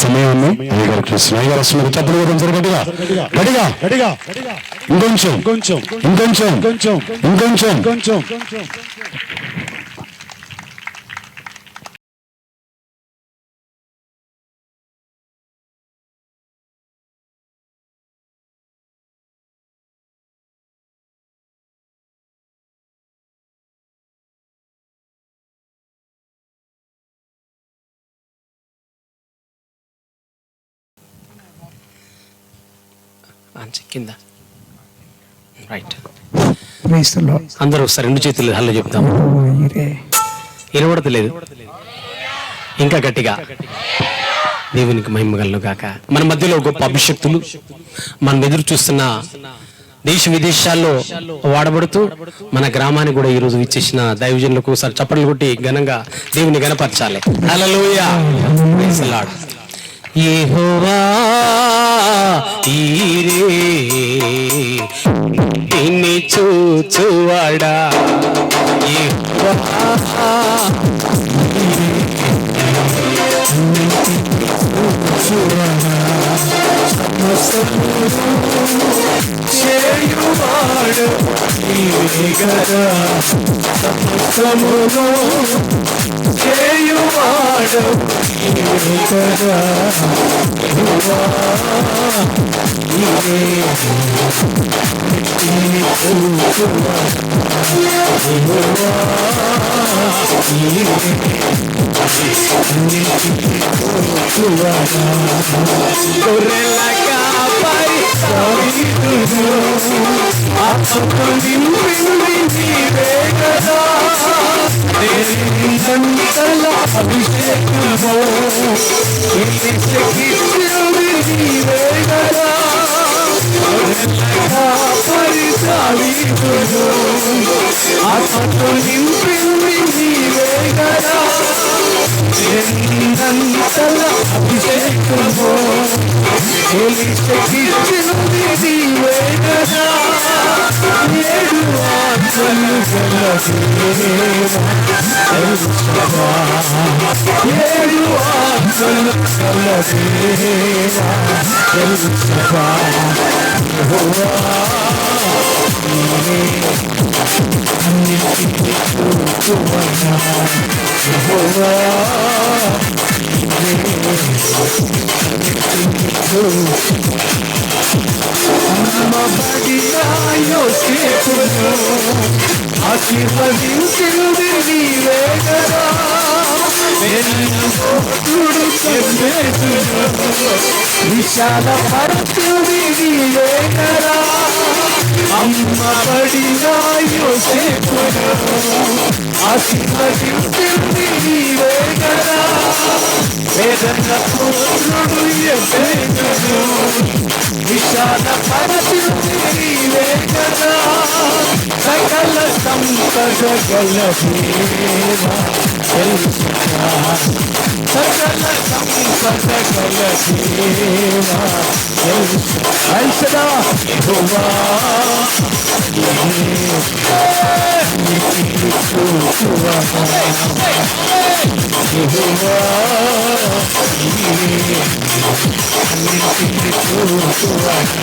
సమయాన్ని అయ్యగారు చూస్తున్నారు. అయ్యగారు వస్తున్నారు. తప్పుడు గట్టిగా గట్టిగా గట్టిగా ఇంకొంచెం ఇంకొంచెం ఇంకొంచెం ఇంకొంచెం ఇంకొంచెం ఇంకొంచెం కింద రైట్. అందరూ ఒకసారి 2 చేతులు హల్లో చెప్తాము. వినబడతలేదు, ఇంకా గట్టిగా. దేవునికి మహిమ కలుగును గాక. మన మధ్యలో గొప్ప అభిషక్తులు మనం ఎదురు చూస్తున్న దేశ విదేశాల్లో వాడబడుతూ మన గ్రామానికి కూడా ఈరోజు ఇచ్చేసిన దైవజనులకు ఒకసారి చప్పట్లు కొట్టి ఘనంగా దేవుని గణపరచాలి. హల్లెలూయా, ప్రైజ్ ది లార్డ్. యెహోవా ఈరే నిన్ను చూచువాడా, యెహోవా చేయువాడు నీవేగదా, సమస్తమును చేయువాడు నీవేగదా, యెహోవా నీవే యెహోవా నీవే గొర్రెల కాపరి ఆత్మతో నింపింది నీవేగదా, దేనికంతల అభిషేకమో ఇచ్చింది నీవేగదా, కాపరి దావీదును ఆత్మతో నింపింది నీవేగదా, దేనికంతల అభిషేకమో ఇచ్చింది నీవేగదా, ఏడు ఆత్మలు గల దేవా ఎరుషలేమా, ఏడు ఆత్మలు గల దేవా ఎరుషలేమా, యెహోవా నీవే అన్నిటికీ చూచువాడా, యెహోవా నీవే అన్నిటికీ చూచువాడా. అమ్మబడిన యోసేపును ఆశీర్వదించింది నీవేగదా, వెన్నోతుడు చెప్పేతును విశాల పరచుది నీవేగదా, అమ్మబడిన యోసేపును ఆశీర్వదించింది నీవేగదా, వేదన పుత్రుడు ఎఫ్రేతును విశాల పరచుది నీవేగదా, సకల సంపద గల దేవా ఎరుషలేమా, సకల సంపద గల దేవా ఎరుషలేమా, ఐషదా యెహోవా నీవే చూచువాడా, యెహోవా నీవే అన్నిటికీ చూచువాడా,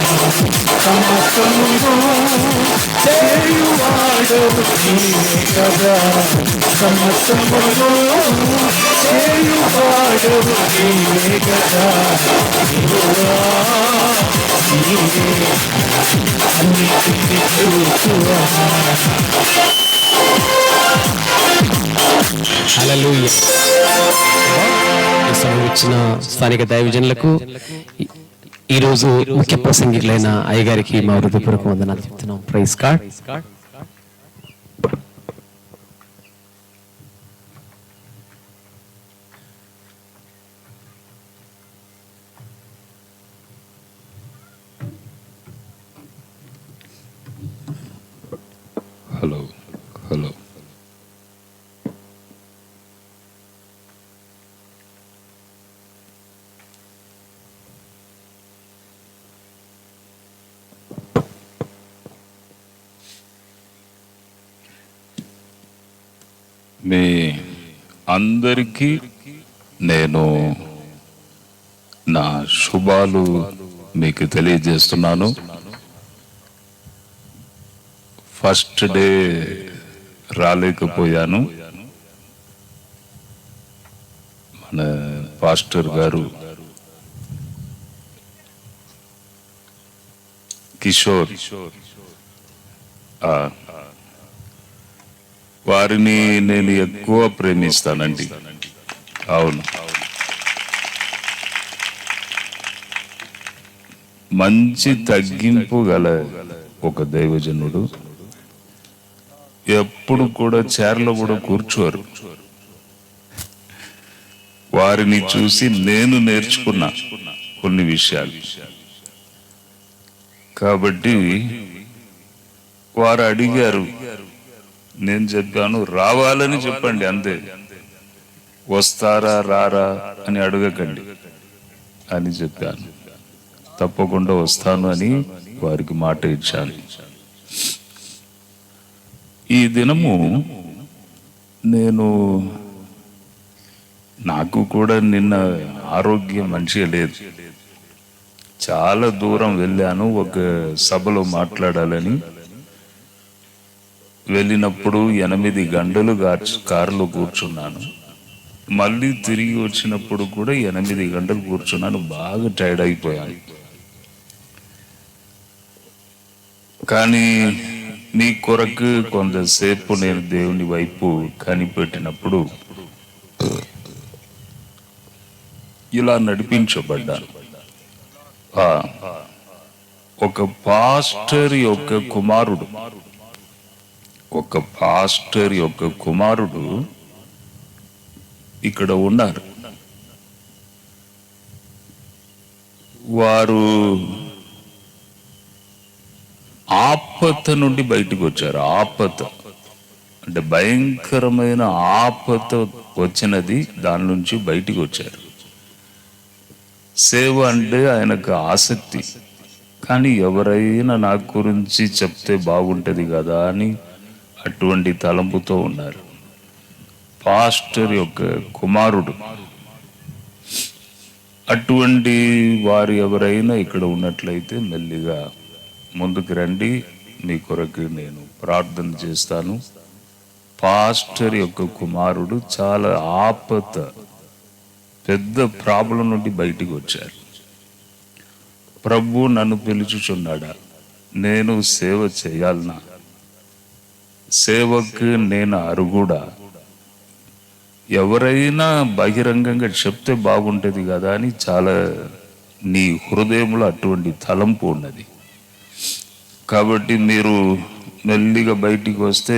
సమస్తమును చేయువాడు నీవేగదా, సమస్తమును చేయువాడు నీవేగదా, యెహోవా నీవే అన్నిటికీ చూచువాడా. హల్లెలూయా. ఇచ్చిన స్థానిక దైవజనులకు ఈరోజు ముఖ్య ప్రసంగికులైన అయ్యగారికి మా హృదయపూర్వక వందనాలు చెప్తున్నాం. Praise god. హలో హలో మీ అందరికీ నేను నా శుభాలు మీకు తెలియజేస్తున్నాను. ఫస్ట్ డే రాలేకపోయాను. మన పాస్టర్ గారు కిషోర్ వారిని నేను ఎక్కువ ప్రేమిస్తానండి. అవును, మంచి తగ్గింపు గల ఒక దైవజనుడు. ఎప్పుడు కూడా చైర్లో కూడా కూర్చోరు. వారిని చూసి నేను నేర్చుకున్నా కొన్ని విషయాలు. కాబట్టి వారు అడిగారు, నేను చెప్పాను రావాలని చెప్పండి అంతే, వస్తారా రారా అని అడగకండి అని చెప్పాను. తప్పకుండా వస్తాను అని వారికి మాట ఇచ్చాను. ఈ దినము నాకు కూడా నిన్న ఆరోగ్యం మంచిగా లేదు. చాలా దూరం వెళ్ళాను ఒక సభలో మాట్లాడాలని. వెళ్ళినప్పుడు 8 గంటలు కారులో కూర్చున్నాను. మళ్ళీ తిరిగి వచ్చినప్పుడు కూడా 8 గంటలు కూర్చున్నాను. బాగా టైర్డ్ అయిపోయాను. కానీ నీ కొరకు కొంతసేపు నేను దేవుని వైపు కనిపెట్టినప్పుడు ఇలా నడిపించబడ్డాను. ఒక పాస్టర్ యొక్క కుమారుడు ఇక్కడ ఉన్నారు. వారు ఆపత నుండి బయటకు వచ్చారు. ఆపత అంటే భయంకరమైన ఆపత వచ్చినది, దాని నుంచి బయటికి వచ్చారు. సేవ అంటే ఆయనకు ఆసక్తి, కానీ ఎవరైనా నా గురించి చెప్తే బాగుంటది కదా అని అటువంటి తలంపుతో ఉన్నారు. పాస్టర్ యొక్క కుమారుడు. అటువంటి వారు ఎవరైనా ఇక్కడ ఉన్నట్లయితే మెల్లిగా ముందుకు రండి, మీ కొరకు నేను ప్రార్థన చేస్తాను. పాస్టర్ యొక్క కుమారుడు చాలా ఆపత, పెద్ద ప్రాబ్లం నుండి బయటికి వచ్చారు. ప్రభు నన్ను పిలుచుచున్నాడా, నేను సేవ చేయాలనా, సేవకు నేను అరుగుడా, ఎవరైనా బహిరంగంగా చెప్తే బాగుంటుంది కదా అని చాలా నీ హృదయంలో అటువంటి తలంపు ఉన్నది. కాబట్టి మీరు మెల్లిగా బయటికి వస్తే,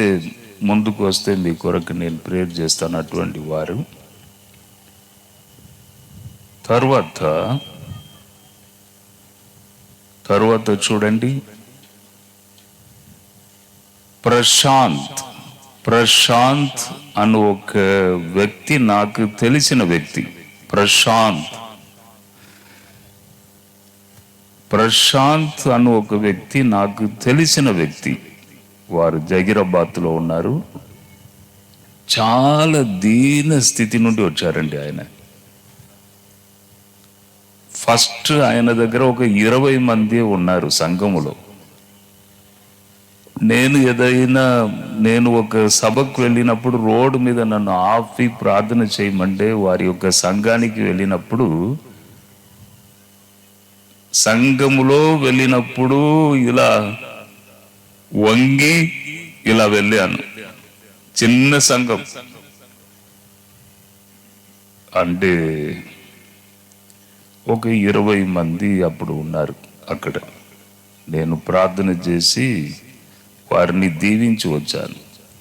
ముందుకు వస్తే మీ కొరకు నేను ప్రేయర్ చేస్తాను. అటువంటి వారు తర్వాత చూడండి, ప్రశాంత్ అను ఒక వ్యక్తి, నాకు తెలిసిన వ్యక్తి. ప్రశాంత్ అను ఒక వ్యక్తి నాకు తెలిసిన వ్యక్తి. వారు జగిరాబాద్లో ఉన్నారు. చాలా దీన స్థితి నుండి వచ్చారండి ఆయన. ఫస్ట్ ఆయన దగ్గర ఒక 20 మంది ఉన్నారు సంఘములో. నేను ఒక సభకు వెళ్ళినప్పుడు రోడ్డు మీద నన్ను ఆపి ప్రార్థన చేయమంటే, వారి యొక్క సంఘానికి వెళ్ళినప్పుడు, సంఘములో వెళ్ళినప్పుడు ఇలా వంగి ఇలా వెళ్ళాను. చిన్న సంఘం అంటే ఒక 20 మంది అప్పుడు ఉన్నారు అక్కడ. నేను ప్రార్థన చేసి వారిని దీవించి వచ్చాను.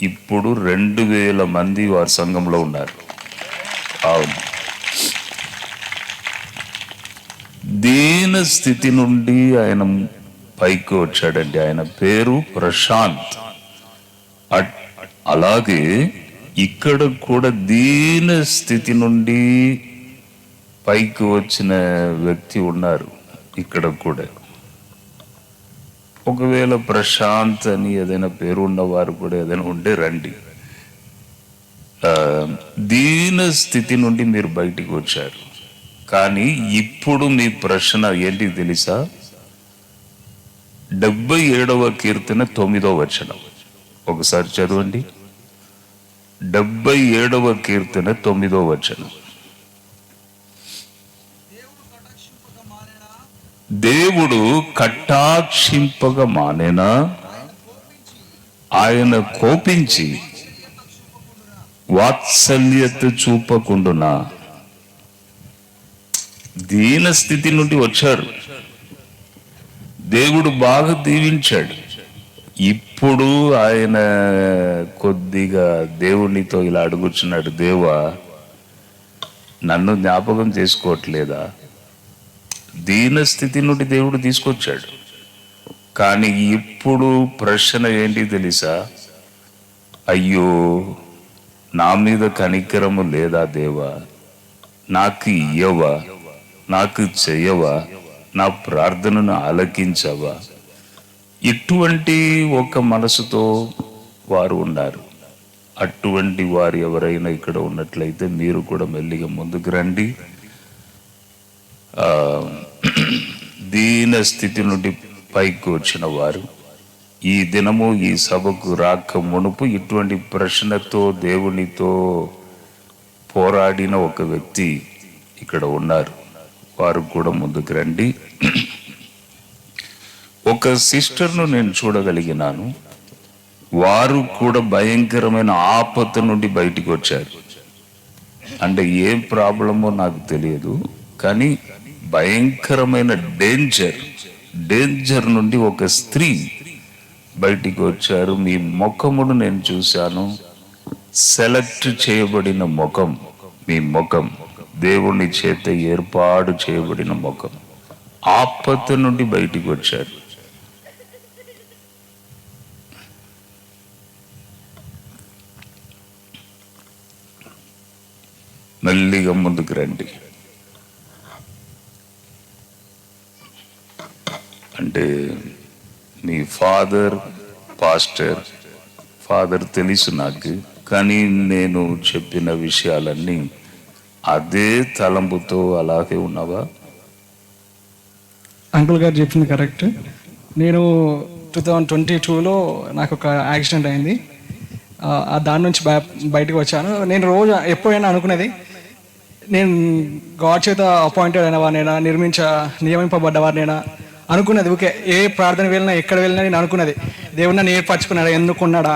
ఇప్పుడు 2000 మంది వారి సంఘంలో ఉన్నారు. అవును, దీన స్థితి నుండి ఆయన పైకి వచ్చాడండి. ఆయన పేరు ప్రశాంత్. అలాగే ఇక్కడ కూడా దీన స్థితి నుండి పైకి వచ్చిన వ్యక్తి ఉన్నారు ఇక్కడ కూడా. ఒకవేళ ప్రశాంత్ అని ఏదైనా పేరు ఉన్నవారు కూడా ఏదైనా ఉంటే రండి. దీన స్థితి నుండి మీరు బయటికి వచ్చారు. కానీ ఇప్పుడు మీ ప్రశ్న ఏంటి తెలుసా? 77వ కీర్తన 9వ వచనం ఒకసారి చదవండి. 77వ కీర్తన 9వ వచనం. దేవుడు కటాక్షింపక మానేనా, ఆయన కోపించి వాత్సల్యత చూపకుండునా. దీన స్థితి నుండి వచ్చారు, దేవుడు బాగా దీవించాడు. ఇప్పుడు ఆయన కొద్దిగా దేవునితో ఇలా అడుగుచున్నాడు, దేవా నన్ను జ్ఞాపకం చేసుకోవట్లేదా? దీన స్థితి నుండి దేవుడు తీసుకొచ్చాడు. కానీ ఇప్పుడు ప్రశ్న ఏంటి తెలుసా? అయ్యో నా మీద కనికరము లేదా దేవా? నాకు ఇయ్యవా? నాకు చెయ్యవా? నా ప్రార్థనను ఆలకించవా? ఇటువంటి ఒక మనసుతో వారు ఉన్నారు. అటువంటి వారు ఎవరైనా ఇక్కడ ఉన్నట్లయితే మీరు కూడా మెల్లిగా ముందుకు రండి. దీన స్థితి నుండి పైకి వచ్చిన వారు ఈ దినము ఈ సభకు రాక మునుపు ఇటువంటి ప్రశ్నతో దేవునితో పోరాడిన ఒక వ్యక్తి ఇక్కడ ఉన్నారు. వారు కూడా ముందుకు రండి. ఒక సిస్టర్ను నేను చూడగలిగినాను. వారు కూడా భయంకరమైన ఆపద నుండి బయటికి వచ్చారు. అంటే ఏం ప్రాబ్లమో నాకు తెలియదు, కానీ భయంకరమైన డేంజర్ నుండి ఒక స్త్రీ బయటికి వచ్చారు. మీ ముఖమును నేను చూశాను. సెలెక్ట్ చేయబడిన ముఖం, మీ ముఖం దేవుని చేత ఏర్పాటు చేయబడిన ముఖం. ఆపద నుండి బయటికి వచ్చారు. మెల్లిగా ముందుకు రండి. అంటే మీ ఫాదర్ తెలుసు నాకు, కానీ నేను చెప్పిన విషయాలన్నీ అదే తలంపుతో అలాగే ఉన్నావా? అంకుల్ గారు చెప్పింది కరెక్ట్. నేను 2022లో నాకు ఒక యాక్సిడెంట్ అయింది. దాని నుంచి బయటకు వచ్చాను. నేను రోజు ఎప్పుడైనా అనుకునేది, నేను గాడ్ చేత అపాయింటెడ్ అయిన వారినైనా, నియమింపబడ్డవారినైనా అనుకున్నది. ఓకే, ఏ ప్రార్థన వెళ్ళినా ఎక్కడ వెళ్ళినా నేను అనుకున్నది, దేవుడు నన్ను ఏర్పరచుకున్నాడా, ఎన్నుకున్నాడా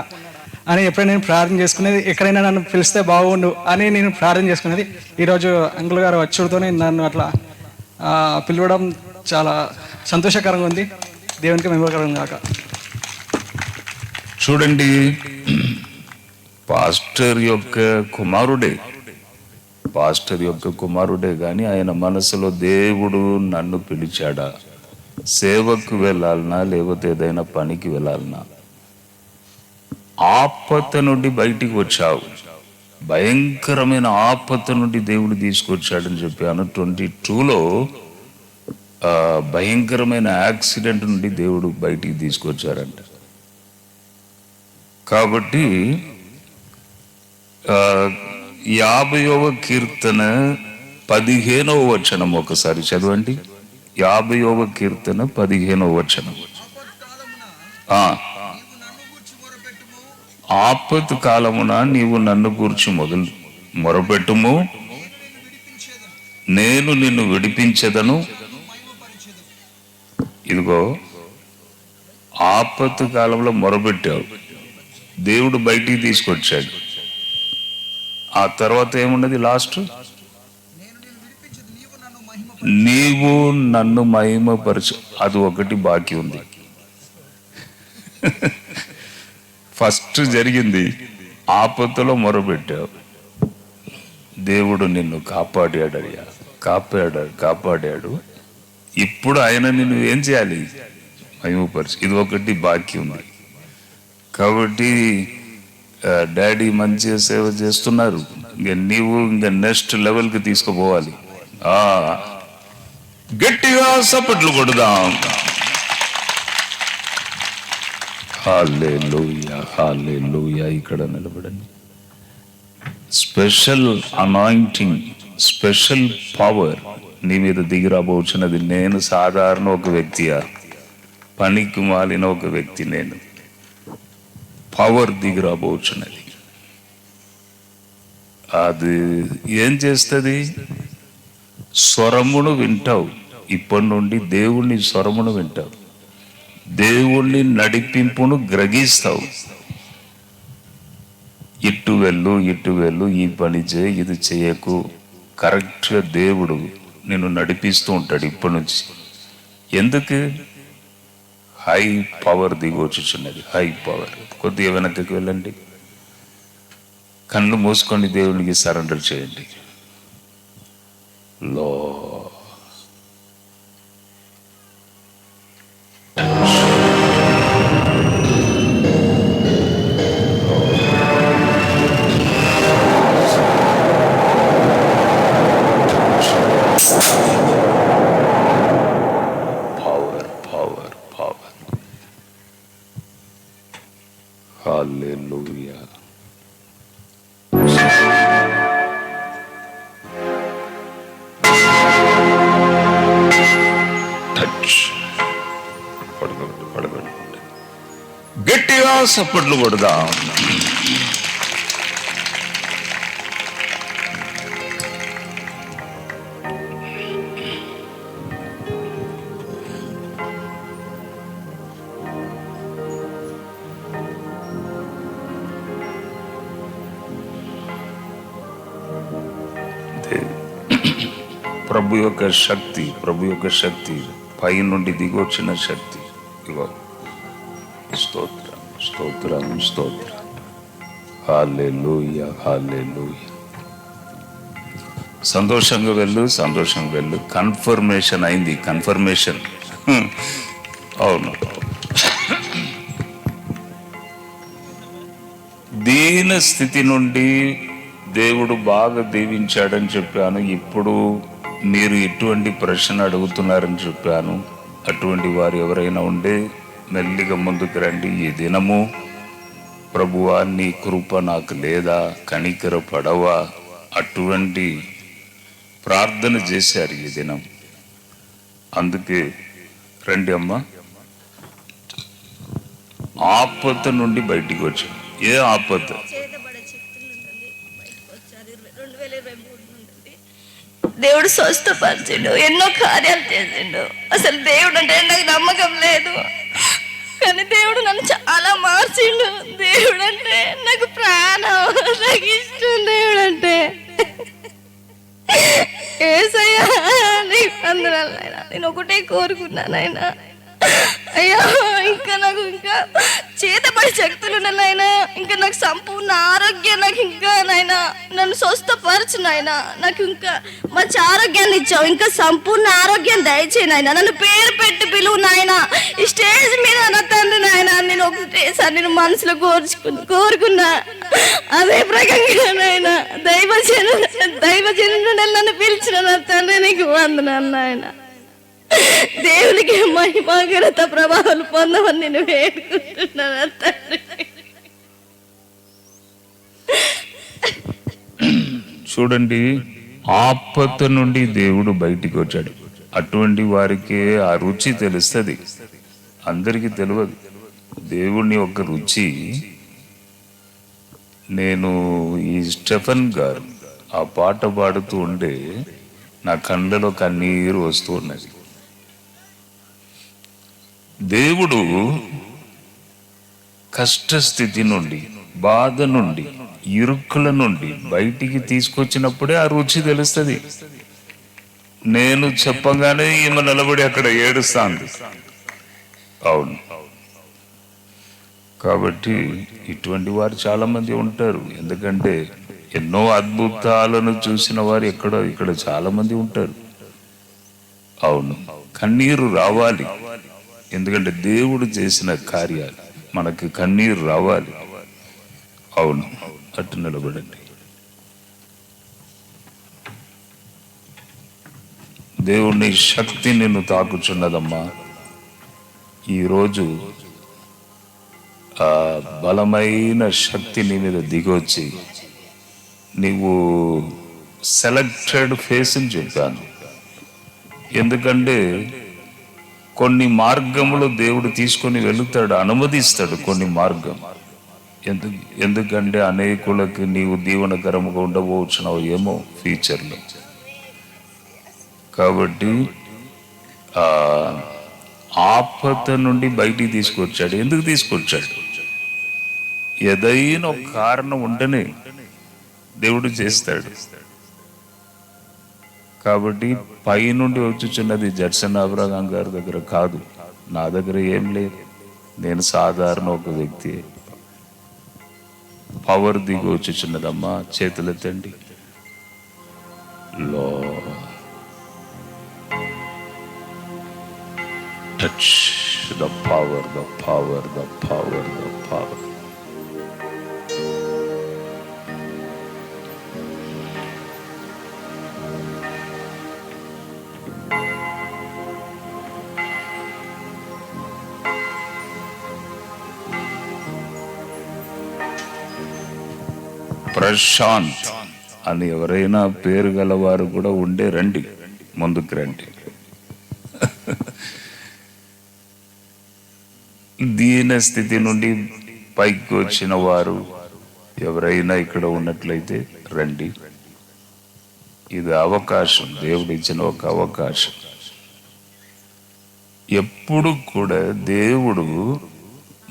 అని ఎప్పుడైనా నేను ప్రార్థన చేసుకునేది. ఎక్కడైనా నన్ను పిలిస్తే బాగుండు అని నేను ప్రార్థన చేసుకునేది. ఈరోజు అంకుల్ గారు వచ్చుడుతోనే నన్ను అట్లా పిలవడం చాలా సంతోషకరంగా ఉంది. దేవునికి మహిమకరంగా కాక. చూడండి, పాస్టర్ యొక్క కుమారుడే కానీ ఆయన మనసులో దేవుడు నన్ను పిలిచాడా, సేవకు వెళ్ళాలనా లేకపోతే ఏదైనా పనికి వెళ్ళాలనా? ఆపద నుండి బయటికి వచ్చావు. భయంకరమైన ఆపద నుండి దేవుడు తీసుకొచ్చాడని చెప్పాను. 22లో భయంకరమైన యాక్సిడెంట్ నుండి దేవుడు బయటికి తీసుకొచ్చారంట. కాబట్టి 50వ కీర్తన 15వ వచనం ఒకసారి చదవండి. 50వ కీర్తన 15వ వచనం. ఆపత్ కాలమున నీవు నన్ను గూర్చి మొరపెట్టుము, నేను నిన్ను విడిపించెదను. ఇదిగో ఆపత్ కాలంలో మొరపెట్టావు, దేవుడు బయటికి తీసుకొచ్చాడు. ఆ తర్వాత ఏమున్నది లాస్ట్? నీవు నన్ను మహిమపరచు. అది ఒకటి బాకీ ఉంది. ఫస్ట్ జరిగింది, ఆపత్తులో మొరపెట్టావు, దేవుడు నిన్ను కాపాడాడు. ఇప్పుడు ఆయన నిన్ను ఏం చేయాలి? మహిమపరచు. ఇది ఒకటి బాకీ ఉంది. కాబట్టి డాడీ మంచిగా సేవ చేస్తున్నారు, నీవు ఇంకా నెక్స్ట్ లెవెల్కి తీసుకుపోవాలి. గట్టిగా సపట్లు కొడదాం. హల్లెలూయా, హల్లెలూయా. ఇక్కడ నిలబడండి. స్పెషల్ అనాయింటింగ్, స్పెషల్ పవర్ నీ మీద దిగి రాబోచున్నది. నేను సాధారణ ఒక వ్యక్తియా? పనికి మాలిన ఒక వ్యక్తి నేను. పవర్ దిగి రాబోచున్నది. అది ఏం చేస్తుంది? స్వరమును వింటావు. ఇప్పటి నుండి దేవుణ్ణి స్వరమును వింటావు. దేవుణ్ణి నడిపింపును గ్రహిస్తావు. ఇటు వెళ్ళు, ఇటు వెళ్ళు, ఈ పని చేయి, ఇది చేయకు. కరెక్ట్గా దేవుడు నిన్ను నడిపిస్తూ ఉంటాడు ఇప్పటి నుంచి. ఎందుకు? హై పవర్ దిగొచ్చుచున్నది. High power. కొద్దిగా వెనక్కి వెళ్ళండి. కళ్ళు మూసుకొని దేవునికి సరెండర్ చేయండి. లో పవర్ పవర్ పవర్. హల్లెలూయా. గట్టిగా సప్పట్లు కొడదాం. ప్రభు యొక్క శక్తి, ప్రభు యొక్క శక్తి, పై నుండి దిగొచ్చిన శక్తి. ఇగో స్తోత్రం, స్తోత్రం, స్తోత్రం. హల్లెలూయా, హల్లెలూయా. సంతోషంగా వెళ్ళు, సంతోషంగా వెళ్ళు. కన్ఫర్మేషన్ అయింది. కన్ఫర్మేషన్. అవును. దీన స్థితి నుండి దేవుడు బాగా దీవించాడని చెప్పాను. ఇప్పుడు మీరు ఎటువంటి ప్రశ్న అడుగుతున్నారని చెప్పాను. అటువంటి వారు ఎవరైనా ఉంటే మెల్లిగా ముందుకు రండి. ఈ దినము ప్రభువా నీ కృప నాకు లేదా, కనికర పడవా, అటువంటి ప్రార్థన చేశారు ఈ దినం. అందుకే రండి అమ్మ. ఆపద నుండి బయటికి వచ్చాం. ఏ ఆపద? దేవుడు స్వస్థపరిచిండు, ఎన్నో కార్యాలు చేసిండు. అసలు దేవుడు అంటే నాకు నమ్మకం లేదు, కానీ దేవుడు నన్ను చాలా మార్చిండు. దేవుడు అంటే నాకు ప్రాణం, నాకు ఇష్టం. దేవుడు అంటే ఏసయ్యా నీకు వందనాలు నాయనా. నేను ఒకటే కోరుకున్నాను ఆయన, అయ్యా ఇంకా నాకు ఇంకా చేతపడి శక్తులు ఉన్నాయి నాయన. ఇంకా నాకు సంపూర్ణ ఆరోగ్యం, నాకు ఇంకా నాయన నన్ను స్వస్థపరచు నాయన. నాకు ఇంకా మంచి ఆరోగ్యాన్ని ఇచ్చావు, ఇంకా సంపూర్ణ ఆరోగ్యం దయచేయి నాయన. నన్ను పేరు పెట్టి పిలువు నాయన. ఈ స్టేజ్ మీద నా తండ్రి నాయన నేను ఒకటేసారి నేను మనసులో కోరుకున్నా. అదే ప్రకంగా నాయన దైవజనుడు నన్ను పిలిచిన నా తండ్రి నీకు వందనాలు నాయన. దేవునికి మహిమ ఘనత ప్రభావాలు పొందమని నేను వేడుకుంటున్నాను తండ్రి. చూడండి, ఆపద నుండి దేవుడు బయటికి వచ్చాడు. అటువంటి వారికి ఆ రుచి తెలుస్తుంది, అందరికీ తెలియదు. దేవుని ఒక రుచి. నేను ఈ స్టెఫెన్ గారు ఆ పాట పాడుతూ ఉండే నా కళ్ళలో కన్నీరు వస్తూ ఉన్నది. దేవుడు కష్టస్థితి నుండి, బాధ నుండి, ఇరుక్కుల నుండి బయటికి తీసుకొచ్చినప్పుడే ఆ రుచి తెలుస్తుంది. నేను చెప్పగానే ఈమె నిలబడి అక్కడ ఏడుస్తాంది. అవును. కాబట్టి ఇటువంటి వారు చాలా మంది ఉంటారు. ఎందుకంటే ఎన్నో అద్భుతాలను చూసిన వారు ఇక్కడ చాలా మంది ఉంటారు. అవును, కన్నీరు రావాలి. ఎందుకంటే దేవుడు చేసిన కార్యాలు మనకి కన్నీరు రావాలి. అవును, అటు నిలబడండి. దేవుని శక్తి నిన్ను తాకుచున్నదమ్మా. ఈరోజు ఆ బలమైన శక్తి నీ మీద దిగొచ్చి, నీవు సెలెక్టెడ్ ఫేస్ అని చెప్పాను. ఎందుకంటే కొన్ని మార్గములు దేవుడు తీసుకొని వెళుతాడు, అనుమతిస్తాడు కొన్ని మార్గం. ఎందుకంటే అనేకులకు నీవు దీవెనకరముగా ఉండబోచున్నావు ఏమో ఫ్యూచర్లో. కాబట్టి ఆపద నుండి బయటికి తీసుకొచ్చాడు. ఎందుకు తీసుకొచ్చాడు? ఏదైనా ఒక కారణం ఉంటేనే దేవుడు చేస్తాడు. కాబట్టి పైనుండి వచ్చుచున్నది జడ్సన్ అబ్రహాం గారి దగ్గర కాదు, నా దగ్గర ఏం లేదు. నేను సాధారణ ఒక వ్యక్తి. పవర్ దిగి వచ్చుచున్నదమ్మా, చేతులెత్తండి. లో touch the power, the power, the power, the power. Prashant అని ఎవరైనా పేరు గలవారు కూడా ఉండే రండి, ముందుకు రండి. దీన స్థితి నుండి పైకి వచ్చిన వారు ఎవరైనా ఇక్కడ ఉన్నట్లయితే రండి. ఇది అవకాశం, దేవుడు ఇచ్చిన ఒక అవకాశం. ఎప్పుడు కూడా దేవుడు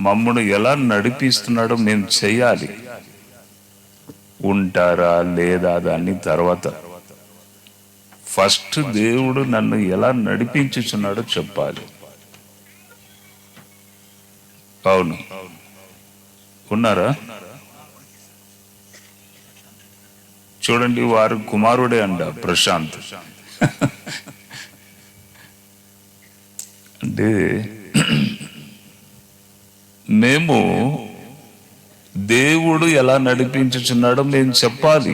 మమ్మల్ని ఎలా నడిపిస్తున్నాడో మేము చేయాలి. ఉంటారా లేదా దాన్ని తర్వాత. ఫస్ట్ దేవుడు నన్ను ఎలా నడిపించుచున్నాడో చెప్పాలి. అవును, ఉన్నారా? చూడండి, వారు కుమారుడే అంట ప్రశాంత్. అంటే మేము దేవుడు ఎలా నడిపించుచున్నాడో మేము చెప్పాలి.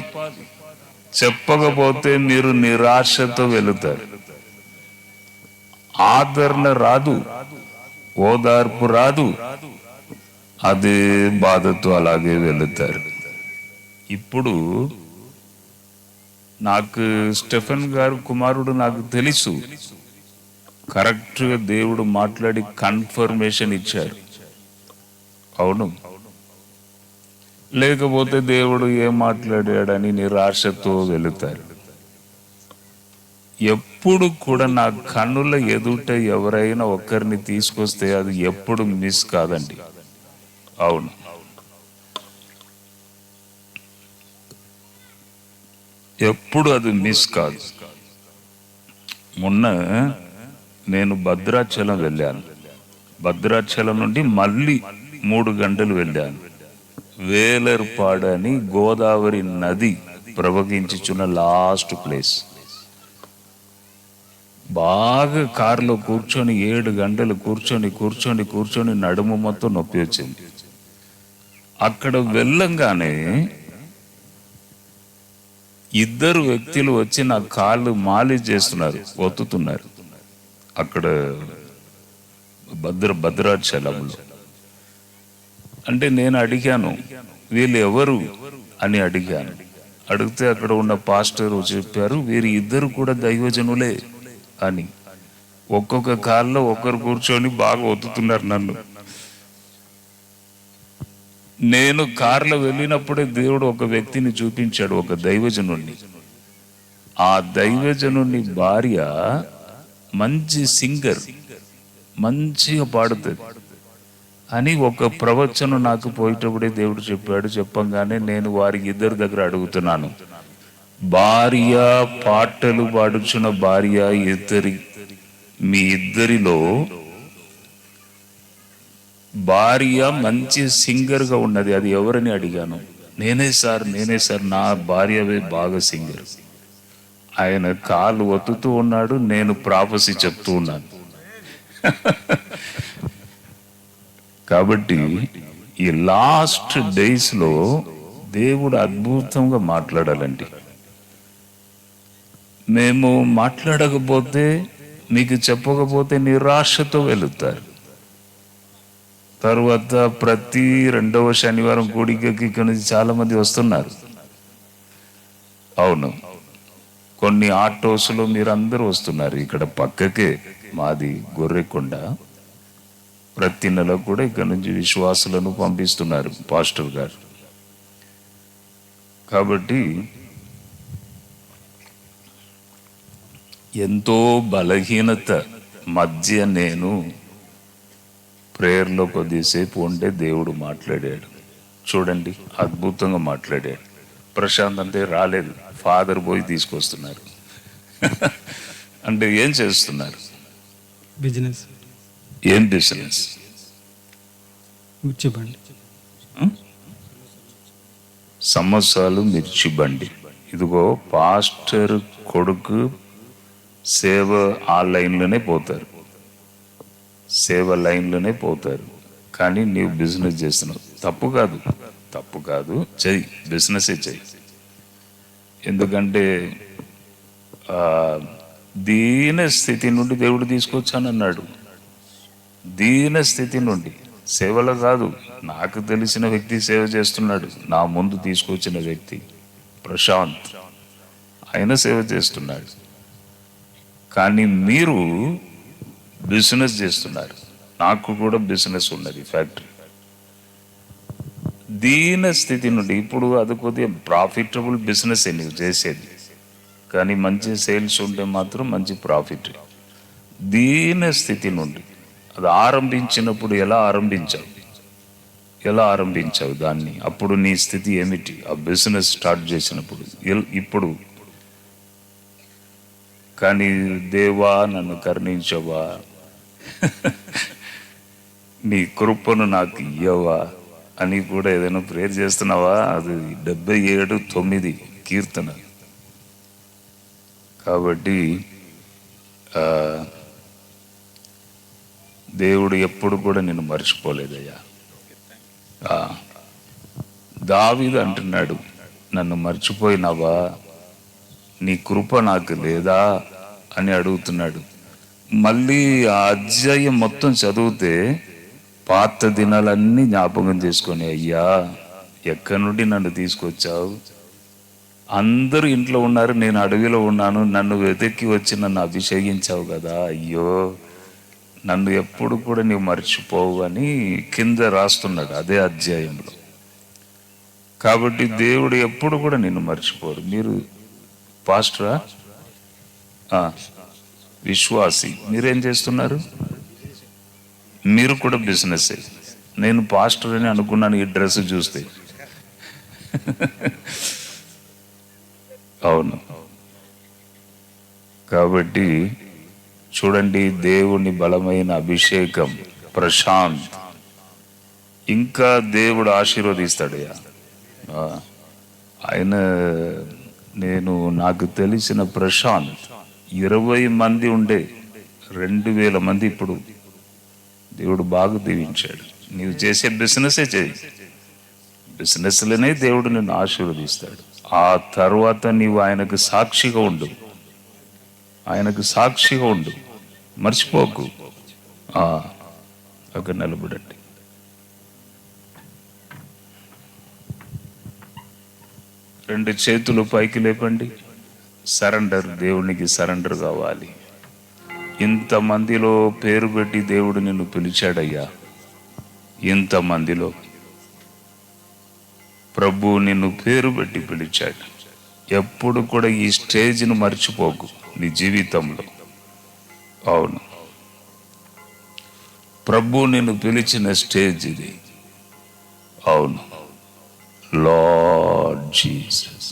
చెప్పకపోతే మీరు నిరాశతో వెళుతారు. ఆదరణ రాదు, ఓదార్పు రాదు, అదే బాధతో అలాగే వెళుతారు. ఇప్పుడు నాకు స్టెఫెన్ గారు కుమారుడు నాకు తెలుసు. కరెక్ట్గా దేవుడు మాట్లాడి కన్ఫర్మేషన్ ఇచ్చారు. అవును, లేకపోతే దేవుడు ఏం మాట్లాడాడని నిరాశతో వెళుతారు. ఎప్పుడు కూడా నా కన్నుల ఎదుట ఎవరైనా ఒక్కరిని తీసుకొస్తే అది ఎప్పుడు మిస్ కాదండి. అవును, ఎప్పుడు అది మిస్ కాదు. మొన్న నేను భద్రాచలం వెళ్ళాను. భద్రాచలం నుండి మళ్ళీ 3 గంటలు వెళ్ళాను. వేలర్పాడు అని గోదావరి నది ప్రవహించుచున్న లాస్ట్ ప్లేస్. బాగా కారులో కూర్చొని 7 గంటలు కూర్చొని నడుము మొత్తం నొప్పి వచ్చింది. అక్కడ వెళ్ళంగానే 2 వ్యక్తులు వచ్చి నా కాళ్ళు మాలిష్ చేస్తున్నారు, ఒత్తుతున్నారు. అక్కడ భద్రాచలంలో. అంటే నేను అడిగాను, వీళ్ళు ఎవరు అని అడిగాను. అడిగితే అక్కడ ఉన్న పాస్టర్ చెప్పారు, వీరి 2 కూడా దైవజనులే అని. ఒక్కొక్క కాల్లో ఒక్కరు కూర్చొని బాగా ఒత్తుతున్నారు నన్ను. నేను కార్లో వెళ్ళినప్పుడే దేవుడు ఒక వ్యక్తిని చూపించాడు, ఒక దైవజనుణ్ణి. ఆ దైవజనుని భార్య మంచి సింగర్, మంచిగా పాడుతుంది అని ఒక ప్రవచనం నాకు పోయేటప్పుడే దేవుడు చెప్పాడు. చెప్పంగానే నేను వారి 2 దగ్గర అడుగుతున్నాను, భార్య పాటలు పాడుచున్న భార్య మీ 2లో భార్య మంచి సింగర్ గా ఉన్నది, అది ఎవరని అడిగాను. నేనే సార్ నా భార్యవే బాగా సింగర్. ఆయన కాలు ఒత్తుతూ ఉన్నాడు, నేను ప్రాఫెసీ చెప్తూ ఉన్నాను. కాబట్టి ఈ లాస్ట్ డేస్ లో దేవుడు అద్భుతంగా మాట్లాడాలండి. మేము మాట్లాడకపోతే, మీకు చెప్పకపోతే నిరాశతో వెళుతారు. తర్వాత ప్రతి 2వ శనివారం కూడికకి ఇక్కడ నుంచి చాలా మంది వస్తున్నారు. అవును, కొన్ని ఆటోస్లో మీరు అందరూ వస్తున్నారు. ఇక్కడ పక్కకే మాది గొర్రెకొండ. ప్రతి నెల కూడా ఇక్కడ నుంచి విశ్వాసులను పంపిస్తున్నారు పాస్టర్ గారు. కాబట్టి ఎంతో బలహీనత మధ్య నేను ప్రేయర్లో కొద్దిసేపు ఉంటే దేవుడు మాట్లాడాడు. చూడండి, అద్భుతంగా మాట్లాడాడు. ప్రశాంత్ అంటే రాలేదు, ఫాదర్ పోయి తీసుకొస్తున్నారు. అంటే ఏం చేస్తున్నారు? బిజినెస్. ఏం బిజినెస్? మిర్చి బండి. సంవత్సరాలు మిర్చి బండి. ఇదిగో పాస్టర్ కొడుకు సేవ ఆ లైన్లోనే పోతారు, సేవ లైన్లోనే పోతారు. కానీ నీవు బిజినెస్ చేస్తున్నావు. తప్పు కాదు, తప్పు కాదు, చెయ్యి, బిజినెసే చెయ్యి. ఎందుకంటే దీన స్థితి నుండి దేవుడు తీసుకొచ్చానన్నాడు. దీన స్థితి నుండి, సేవలో కాదు. నాకు తెలిసిన వ్యక్తి సేవ చేస్తున్నాడు, నా ముందు తీసుకొచ్చిన వ్యక్తి ప్రశాంత్, ఆయన సేవ చేస్తున్నాడు. కానీ మీరు బిజినెస్ చేస్తున్నారు. నాకు కూడా బిజినెస్ ఉన్నది, ఫ్యాక్టరీ. దీన స్థితి నుండి ఇప్పుడు అది కొద్దిగా ప్రాఫిటబుల్ బిజినెస్ నువ్వు చేసేది, కానీ మంచి సేల్స్ ఉంటే మాత్రం మంచి ప్రాఫిట్. దీన స్థితి నుండి అది ఆరంభించినప్పుడు ఎలా ఆరంభించావు దాన్ని? అప్పుడు నీ స్థితి ఏమిటి? ఆ బిజినెస్ స్టార్ట్ చేసినప్పుడు ఇప్పుడు. కానీ దేవా నన్ను కరుణించవా, నీ కృపను నాకు ఇయ్యవా అని కూడా ఏదైనా ప్రేయర్ చేస్తున్నావా? అది 77:9 కీర్తన. కాబట్టి దేవుడు ఎప్పుడు కూడా నిన్ను మర్చిపోలేదయ్యా. దావీదు అంటున్నాడు, నన్ను మర్చిపోయినావా, నీ కృప నాకు లేదా అని అడుగుతున్నాడు. మళ్ళీ ఆ అధ్యాయం మొత్తం చదివితే పాత దినాలన్నీ జ్ఞాపకం చేసుకొని, అయ్యా ఎక్కడి నుండి నన్ను తీసుకొచ్చావు, అందరూ ఇంట్లో ఉన్నారు, నేను అడవిలో ఉన్నాను, నన్ను వెతికి వచ్చి నన్ను అభిషేకించావు కదా, అయ్యో నన్ను ఎప్పుడు కూడా నీవు మర్చిపోవు అని కింద రాస్తున్నాడు అదే అధ్యాయంలో. కాబట్టి దేవుడు ఎప్పుడు కూడా నిన్ను మర్చిపోరు. మీరు పాస్టరా? విశ్వాసి. మీరేం చేస్తున్నారు? మీరు కూడా బిజినెస్. నేను పాస్టర్ అని అనుకున్నాను ఈ డ్రెస్ చూస్తే. అవును. కాబట్టి చూడండి, దేవుని బలమైన అభిషేకం ప్రశాంత్. ఇంకా దేవుడు ఆశీర్వదిస్తాడయ్యా. ఆయన నాకు తెలిసిన ప్రశాంత్ 20 మంది ఉండే 2000 మంది ఇప్పుడు దేవుడు బాగా దీవించాడు. నీవు చేసే బిజినెసే చేయి, బిజినెస్లోనే దేవుడు నిన్ను ఆశీర్వదిస్తాడు. ఆ తర్వాత నీవు ఆయనకు సాక్షిగా ఉండు, ఆయనకు సాక్షిగా ఉండు, మర్చిపోకు. అక్కడ నిలబడండి. రెండు చేతులు పైకి లేపండి. సరెండర్, దేవునికి సరెండర్ కావాలి. ఇంతమందిలో పేరు పెట్టి దేవుడు నిన్ను పిలిచాడయ్యా. ఇంతమందిలో ప్రభు నిన్ను పేరు పెట్టి పిలిచాడు. ఎప్పుడు కూడా ఈ స్టేజ్ను మర్చిపోకు నీ జీవితంలో. అవును, ప్రభు నిన్ను పిలిచిన స్టేజ్ ఇది. అవును, lord Jesus,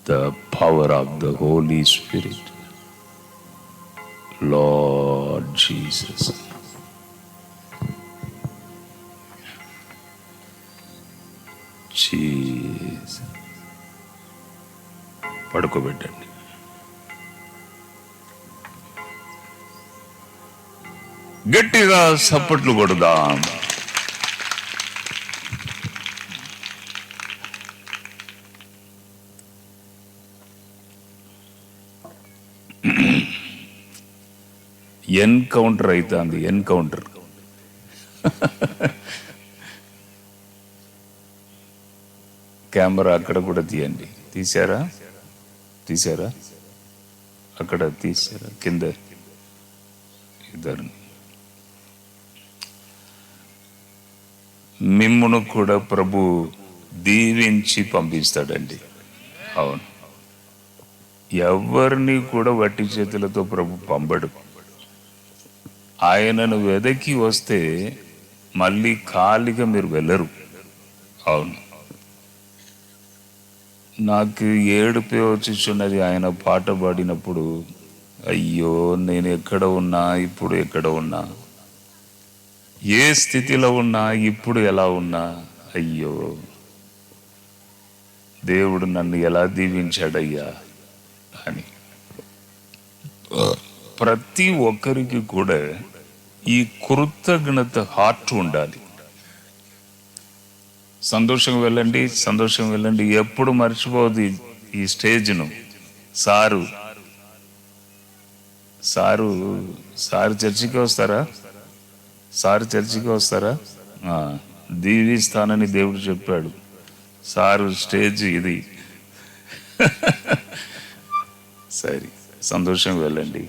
the power of the Holy Spirit, Lord Jesus. Jesus. పడుకోబెట్టండి. గట్టిగా చప్పట్లు కొడదాం. ఎన్కౌంటర్ అవుతుంది, ఎన్కౌంటర్. కెమెరా అక్కడ కూడా తీయండి. తీశారా అక్కడ తీశారా? కింద ఇద్దరు మిమ్మును కూడా ప్రభు దీవించి పంపిస్తాడండి. అవును, ఎవరిని కూడా వట్టి చేతులతో ప్రభు పంపడు. ఆయనను వెదకి వస్తే మళ్ళీ ఖాళీగా మీరు వెళ్ళరు. అవును, నాకు ఏడుపే వచ్చిచున్నది ఆయన పాట పాడినప్పుడు. అయ్యో, నేను ఎక్కడ ఉన్నా, ఇప్పుడు ఎక్కడ ఉన్నా, ఏ స్థితిలో ఉన్నా, ఇప్పుడు ఎలా ఉన్నా, అయ్యో దేవుడు నన్ను ఎలా దీవించాడయ్యా అని. ప్రతి ఒక్కరికి కూడా ఈ కృతజ్ఞత హార్ట్ ఉండాలి. సంతోషంగా వెళ్ళండి. ఎప్పుడు మర్చిపోవద్దు ఈ స్టేజ్ను. సారు చర్చికి వస్తారా? దీవిస్తానని దేవుడు చెప్పాడు. సారు స్టేజ్ ఇది. సరే, సంతోషంగా వెళ్ళండి.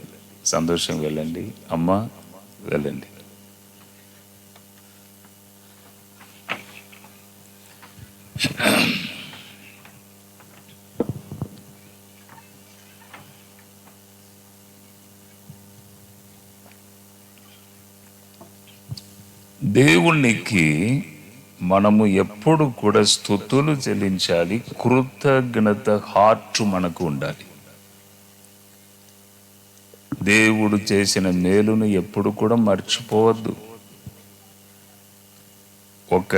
అమ్మా, వెళ్ళండి. దేవునికి మనము ఎప్పుడు కూడా స్తుతులు చెల్లించాలి. కృతజ్ఞత హార్ట్ మనకు ఉండాలి. దేవుడు చేసిన మేలును ఎప్పుడు కూడా మర్చిపోవద్దు. ఒక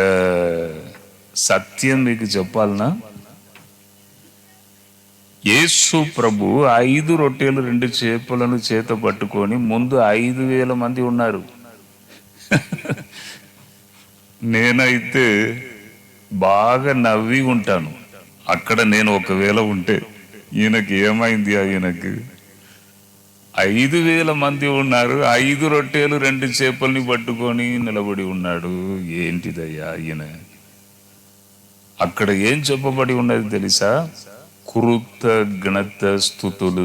సత్యం మీకు చెప్పాలనా? యేసు ప్రభు 5 రొట్టెలు 2 చేపలను చేత పట్టుకొని ముందు 5,000 మంది ఉన్నారు. నేనైతే బాగా నవ్వి ఉంటాను. అక్కడ నేను ఒకవేళ ఉంటే ఈయనకి ఏమైంది? ఈయనకి 5,000 మంది ఉన్నారు, 5 రొట్టెలు 2 చేపల్ని పట్టుకొని నిలబడి ఉన్నాడు. ఏంటిదయ్యా ఈయన? అక్కడ ఏం చెప్పబడి ఉన్నది తెలుసా? కృతజ్ఞత స్తుతులు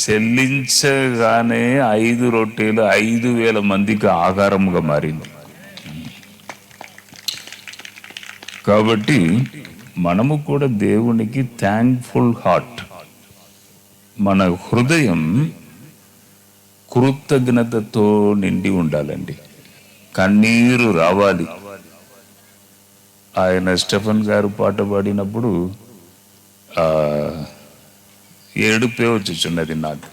చెల్లించగానే 5 రొట్టెలు 5,000 మందికి ఆహారముగా మారింది. కాబట్టి మనము కూడా దేవునికి థ్యాంక్ఫుల్ హార్ట్, మన హృదయం కృతజ్ఞతతో నిండి ఉండాలండి. కన్నీరు రావాలి. ఆయన స్టెఫన్ గారు పాట పాడినప్పుడు ఏడుపే వచ్చుచున్నది నాకు.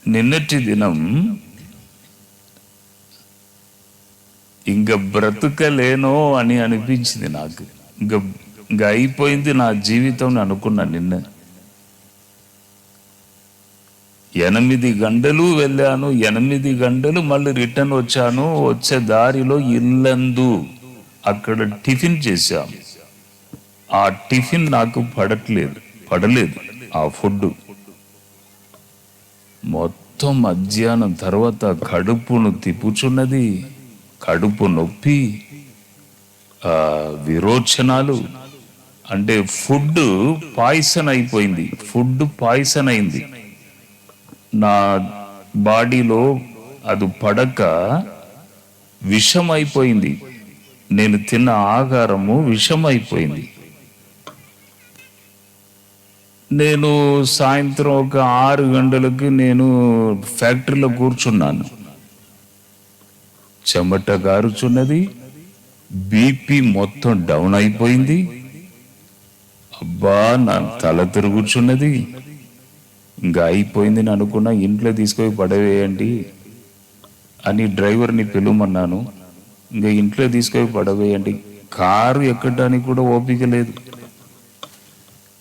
నిన్నటి దినం ఇంక బ్రతుకలేనో అని అనిపించింది నాకు. ఇంకా అయిపోయింది నా జీవితం అనుకున్నా. నిన్న 8 గంటలు వెళ్ళాను, 8 గంటలు మళ్ళీ రిటర్న్ వచ్చాను. వచ్చే దారిలో ఇల్లందు అక్కడ టిఫిన్ చేశాము. ఆ టిఫిన్ నాకు పడలేదు ఆ ఫుడ్. మొత్తం మధ్యాహ్నం తర్వాత కడుపును తిప్పుచున్నది, కడుపు నొప్పి, విరోచనాలు. అంటే ఫుడ్ పాయిజన్ అయింది. నా బాడీలో అది పడక విషం అయిపోయింది. నేను తిన్న ఆహారము విషం అయిపోయింది. నేను సాయంత్రం ఒక 6 గంటలకి నేను ఫ్యాక్టరీలో కూర్చున్నాను. చెమట గారుచున్నది, బీపీ మొత్తం డౌన్ అయిపోయింది. అబ్బా, నా తల తిరుగుచున్నది. ఇంకా అయిపోయింది అనుకున్నా. ఇంట్లో తీసుకొని పడవేయండి అని డ్రైవర్ని పిలువమన్నాను. ఇంకా ఇంట్లో తీసుకొని పడవేయండి. కారు ఎక్కడానికి కూడా ఓపిక లేదు.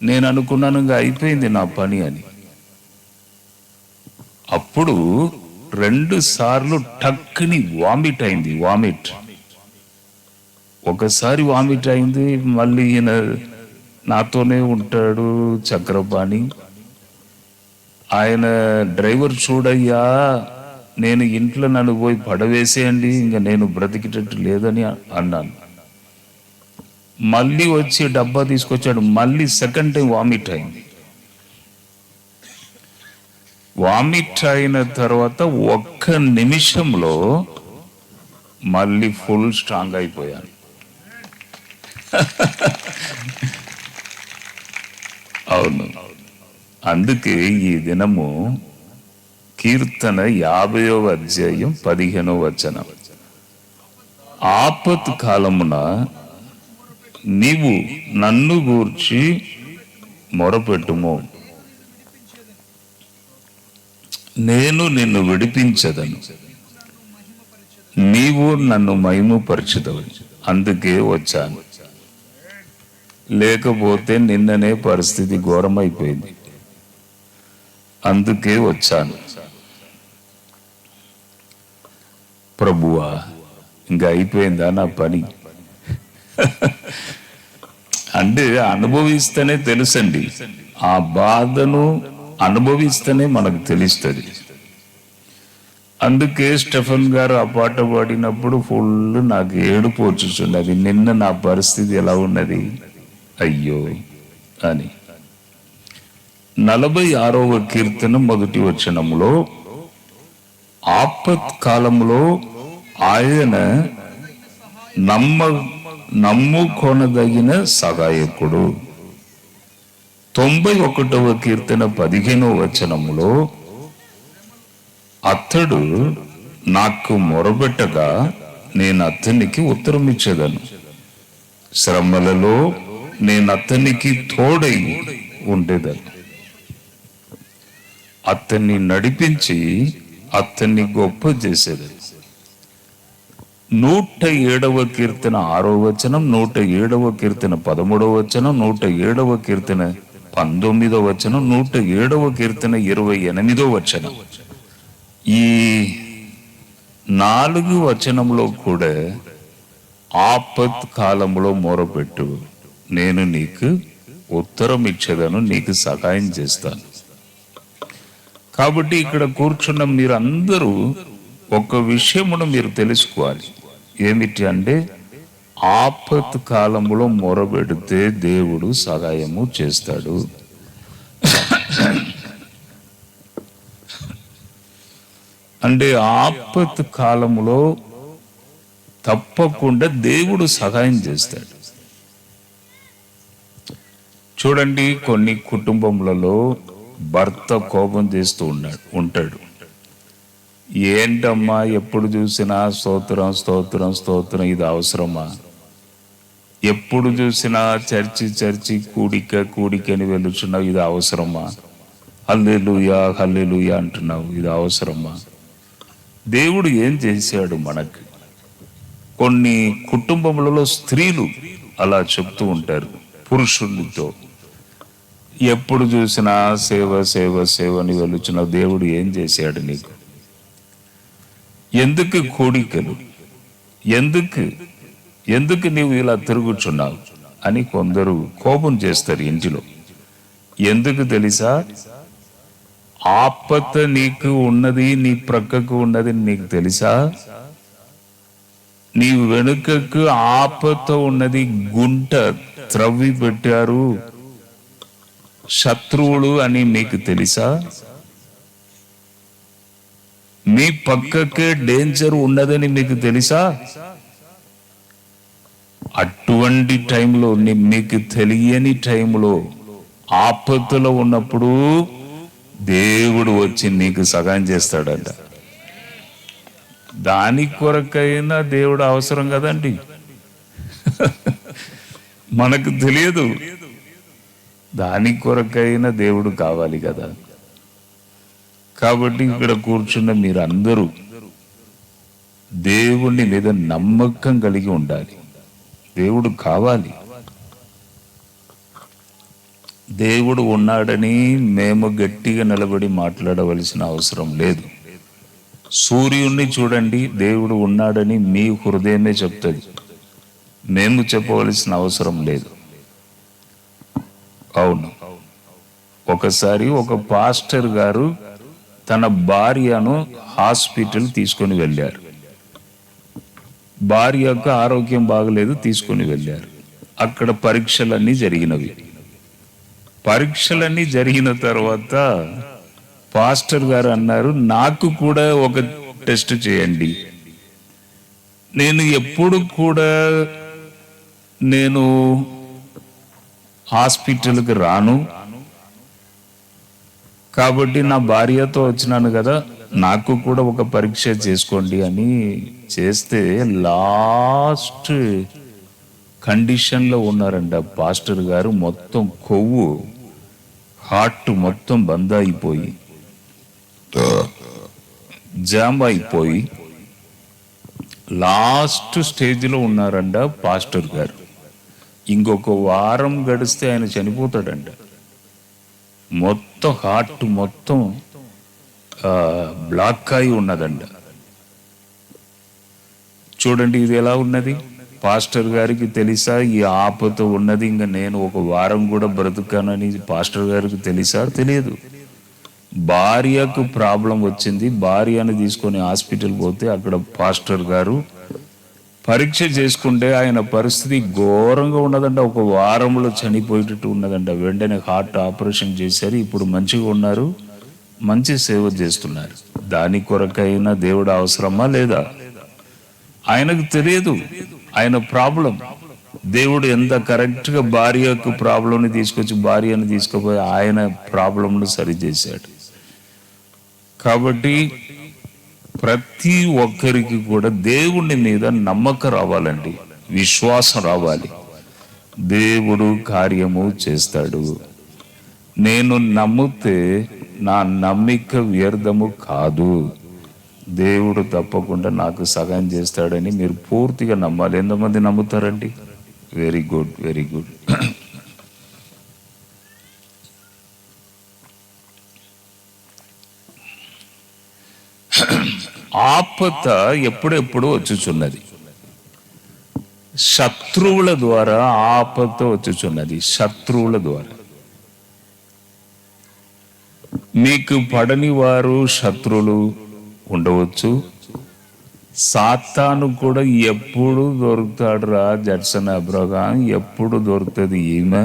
నేను అనుకున్నాను ఇంకా అయిపోయింది నా పని అని. అప్పుడు 2 సార్లు టక్కుని వామిట్. ఒకసారి వామిట్ అయింది. మళ్ళీ ఈయన నాతోనే ఉంటాడు, చక్రపాణి. ఆయన డ్రైవర్ చూడయ్యా, నేను ఇంట్లో నన్ను పోయి పడవేసేయండి, ఇంకా నేను బ్రతికేటట్టు లేదని అన్నాను. మళ్ళీ వచ్చి డబ్బా తీసుకొచ్చాడు. మళ్ళీ సెకండ్ టైం వామిట్ అయింది. వామిట్ అయిన తర్వాత ఒక్క నిమిషంలో మళ్ళీ ఫుల్ స్ట్రాంగ్ అయిపోయాను. అవును, అందుకే ఈ దినము కీర్తన 50వ అధ్యాయం 15వ వచనం, ఆపత్ కాలమున నీవు నన్ను గూర్చి మొరపెట్టుము, నేను నిన్ను విడిపించదను, నీవు నన్ను మహిమపరచుదవు. అందుకే వచ్చాను, లేకపోతే నిన్ననే పరిస్థితి ఘోరమైపోయింది. అందుకే వచ్చాను. ప్రభువా, ఇంకా అయిపోయిందా నా పని? అంటే అనుభవిస్తేనే తెలుసండి, ఆ బాధను అనుభవిస్తేనే మనకు తెలుస్తుంది. అందుకే స్టెఫెన్ గారు ఆ పాట పాడినప్పుడు ఫుల్ నాకు ఏడుపు వచ్చుచున్నది. నిన్న నా పరిస్థితి ఎలా ఉన్నది అయ్యో అని. 46వ కీర్తన 1వ వచనములో, ఆపత్ కాలంలో ఆయన నమ్ముకొనదగిన సహాయకుడు. 91వ కీర్తన 15వ వచనములో, అతడు నాకు మొరబెట్టగా నేను అతనికి ఉత్తరం ఇచ్చేదను, శ్రమలలో నేను అతనికి తోడై ఉండేదను, అతన్ని నడిపించి అతన్ని గొప్ప చేసేదను. 107వ కీర్తన 6వ వచనం, 107వ కీర్తన 13వ వచనం, 107వ కీర్తన 19వ వచనం, 107వ కీర్తన 28వ వచనం. ఈ 4 వచనంలో కూడా ఆపత్ కాలంలో మొరపెట్టు, నేను నీకు ఉత్తరం ఇచ్చేదను, నీకు సహాయం చేస్తాను. కాబట్టి ఇక్కడ కూర్చున్న మీరందరూ ఒక విషయమును మీరు తెలుసుకోవాలి. ఏమిటి అంటే, ఆపత్ కాలంలో మొరబెడితే దేవుడు సహాయము చేస్తాడు. అంటే ఆపత్ కాలంలో తప్పకుండా దేవుడు సహాయం చేస్తాడు. చూడండి, కొన్ని కుటుంబములలో భర్త కోపం చేస్తూ ఉంటాడు. ఏంటమ్మా ఎప్పుడు చూసినా స్తోత్రం స్తోత్రం స్తోత్రం, ఇది అవసరమా? ఎప్పుడు చూసినా చర్చి కూడికని వెళుచున్నావు, ఇది అవసరమా? హల్లెలూయా హల్లెలూయా అంటున్నావు, ఇది అవసరమా? దేవుడు ఏం చేశాడు మనకి? కొన్ని కుటుంబములలో స్త్రీలు అలా చెప్తూ ఉంటారు పురుషులతో, ఎప్పుడు చూసినా సేవ సేవ సేవ అని వెళుచున్నావు, దేవుడు ఏం చేశాడు నీకు? ఎందుకు కోడికలు, ఎందుకు నీవు ఇలా తిరుగుచున్నావు అని కొందరు కోపం చేస్తారు ఇంటిలో. ఎందుకు తెలుసా? ఆపత నీకు ఉన్నది, నీ ప్రక్కకు ఉన్నది నీకు తెలుసా? నీ వెనుకకు ఆపత ఉన్నది, గుంట త్రవ్వి పెట్టారు శత్రువులు అని మీకు తెలుసా? మీ పక్కకే డేంజర్ ఉన్నదని మీకు తెలుసా? అటువంటి టైంలో, మీకు తెలియని టైంలో, ఆపత్తులో ఉన్నప్పుడు దేవుడు వచ్చి నీకు సహాయం చేస్తాడంట. దాని కొరకైనా దేవుడు అవసరం కదండి. మనకు తెలియదు, దాని కొరకైనా దేవుడు కావాలి కదా. కాబట్టి ఇక్కడ కూర్చున్న మీరందరూ దేవుని మీద నమ్మకం కలిగి ఉండాలి. దేవుడు కావాలి. దేవుడు ఉన్నాడని మేము గట్టిగా నిలబడి మాట్లాడవలసిన అవసరం లేదు. సూర్యుడిని చూడండి, దేవుడు ఉన్నాడని మీ హృదయమే చెప్తుంది, మేము చెప్పవలసిన అవసరం లేదు. అవును, ఒకసారి ఒక పాస్టర్ గారు తన భార్యను హాస్పిటల్ తీసుకొని వెళ్ళారు. భార్య యొక్క ఆరోగ్యం బాగలేదు, తీసుకొని వెళ్ళారు. అక్కడ పరీక్షలన్నీ జరిగినవి. పరీక్షలన్నీ జరిగిన తర్వాత పాస్టర్ గారు అన్నారు, నాకు కూడా ఒక టెస్ట్ చేయండి. నేను ఎప్పుడు కూడా హాస్పిటల్కి రాను, కాబట్టి నా భార్యతో వచ్చినాను కదా, నాకు కూడా ఒక పరీక్ష చేసుకోండి అని చేస్తే లాస్ట్ కండిషన్లో ఉన్నారంట పాస్టర్ గారు. మొత్తం కొవ్వు, హార్ట్ మొత్తం బంద్ అయిపోయి, జామ్ అయిపోయి లాస్ట్ స్టేజ్లో ఉన్నారంట పాస్టర్ గారు. ఇంకొక వారం గడిస్తే ఆయన చనిపోతాడంట. మొత్తం హార్ట్ మొత్తం బ్లాక్ అయి ఉన్నదంట. చూడండి ఇది ఎలా ఉన్నది. పాస్టర్ గారికి తెలుసా ఈ ఆపత ఉన్నది, ఇంకా నేను ఒక వారం కూడా బ్రతుకానని పాస్టర్ గారికి తెలుసా? తెలియదు. భార్యకు ప్రాబ్లం వచ్చింది, భార్యను తీసుకొని హాస్పిటల్ పోతే అక్కడ పాస్టర్ గారు పరీక్ష చేసుకుంటే ఆయన పరిస్థితి ఘోరంగా ఉన్నదంట. ఒక వారంలో చనిపోయేటట్టు ఉన్నదంట. వెంటనే హార్ట్ ఆపరేషన్ చేశారు. ఇప్పుడు మంచిగా ఉన్నారు, మంచి సేవ చేస్తున్నారు. దాని కొరకైనా దేవుడు అవసరమా లేదా? ఆయనకు తెలియదు ఆయన ప్రాబ్లం. దేవుడు ఎంత కరెక్ట్గా భార్య యొక్క ప్రాబ్లంని తీసుకొచ్చి భార్యను తీసుకుపోయి ఆయన ప్రాబ్లంను సరిచేశాడు. కాబట్టి ప్రతి ఒక్కరికి కూడా దేవుని మీద నమ్మకం రావాలండి, విశ్వాసం రావాలి. దేవుడు కార్యము చేస్తాడు. నేను నమ్మితే నా నమ్మిక వ్యర్థము కాదు. దేవుడు తప్పకుండా నాకు సహాయం చేస్తాడని మీరు పూర్తిగా నమ్మాలి. ఎంతమంది నమ్ముతారండి? Very good, very good. ఆపద ఎప్పుడెప్పుడు వచ్చుచున్నది. శత్రువుల ద్వారా ఆపద వచ్చుచున్నది. శత్రువుల ద్వారా మీకు పడని వారు శత్రువులు ఉండవచ్చు. సాతాను కూడా ఎప్పుడు దొరుకుతాడు రా జడ్సన్ అబ్రహాం, ఎప్పుడు దొరుకుతుంది ఈమె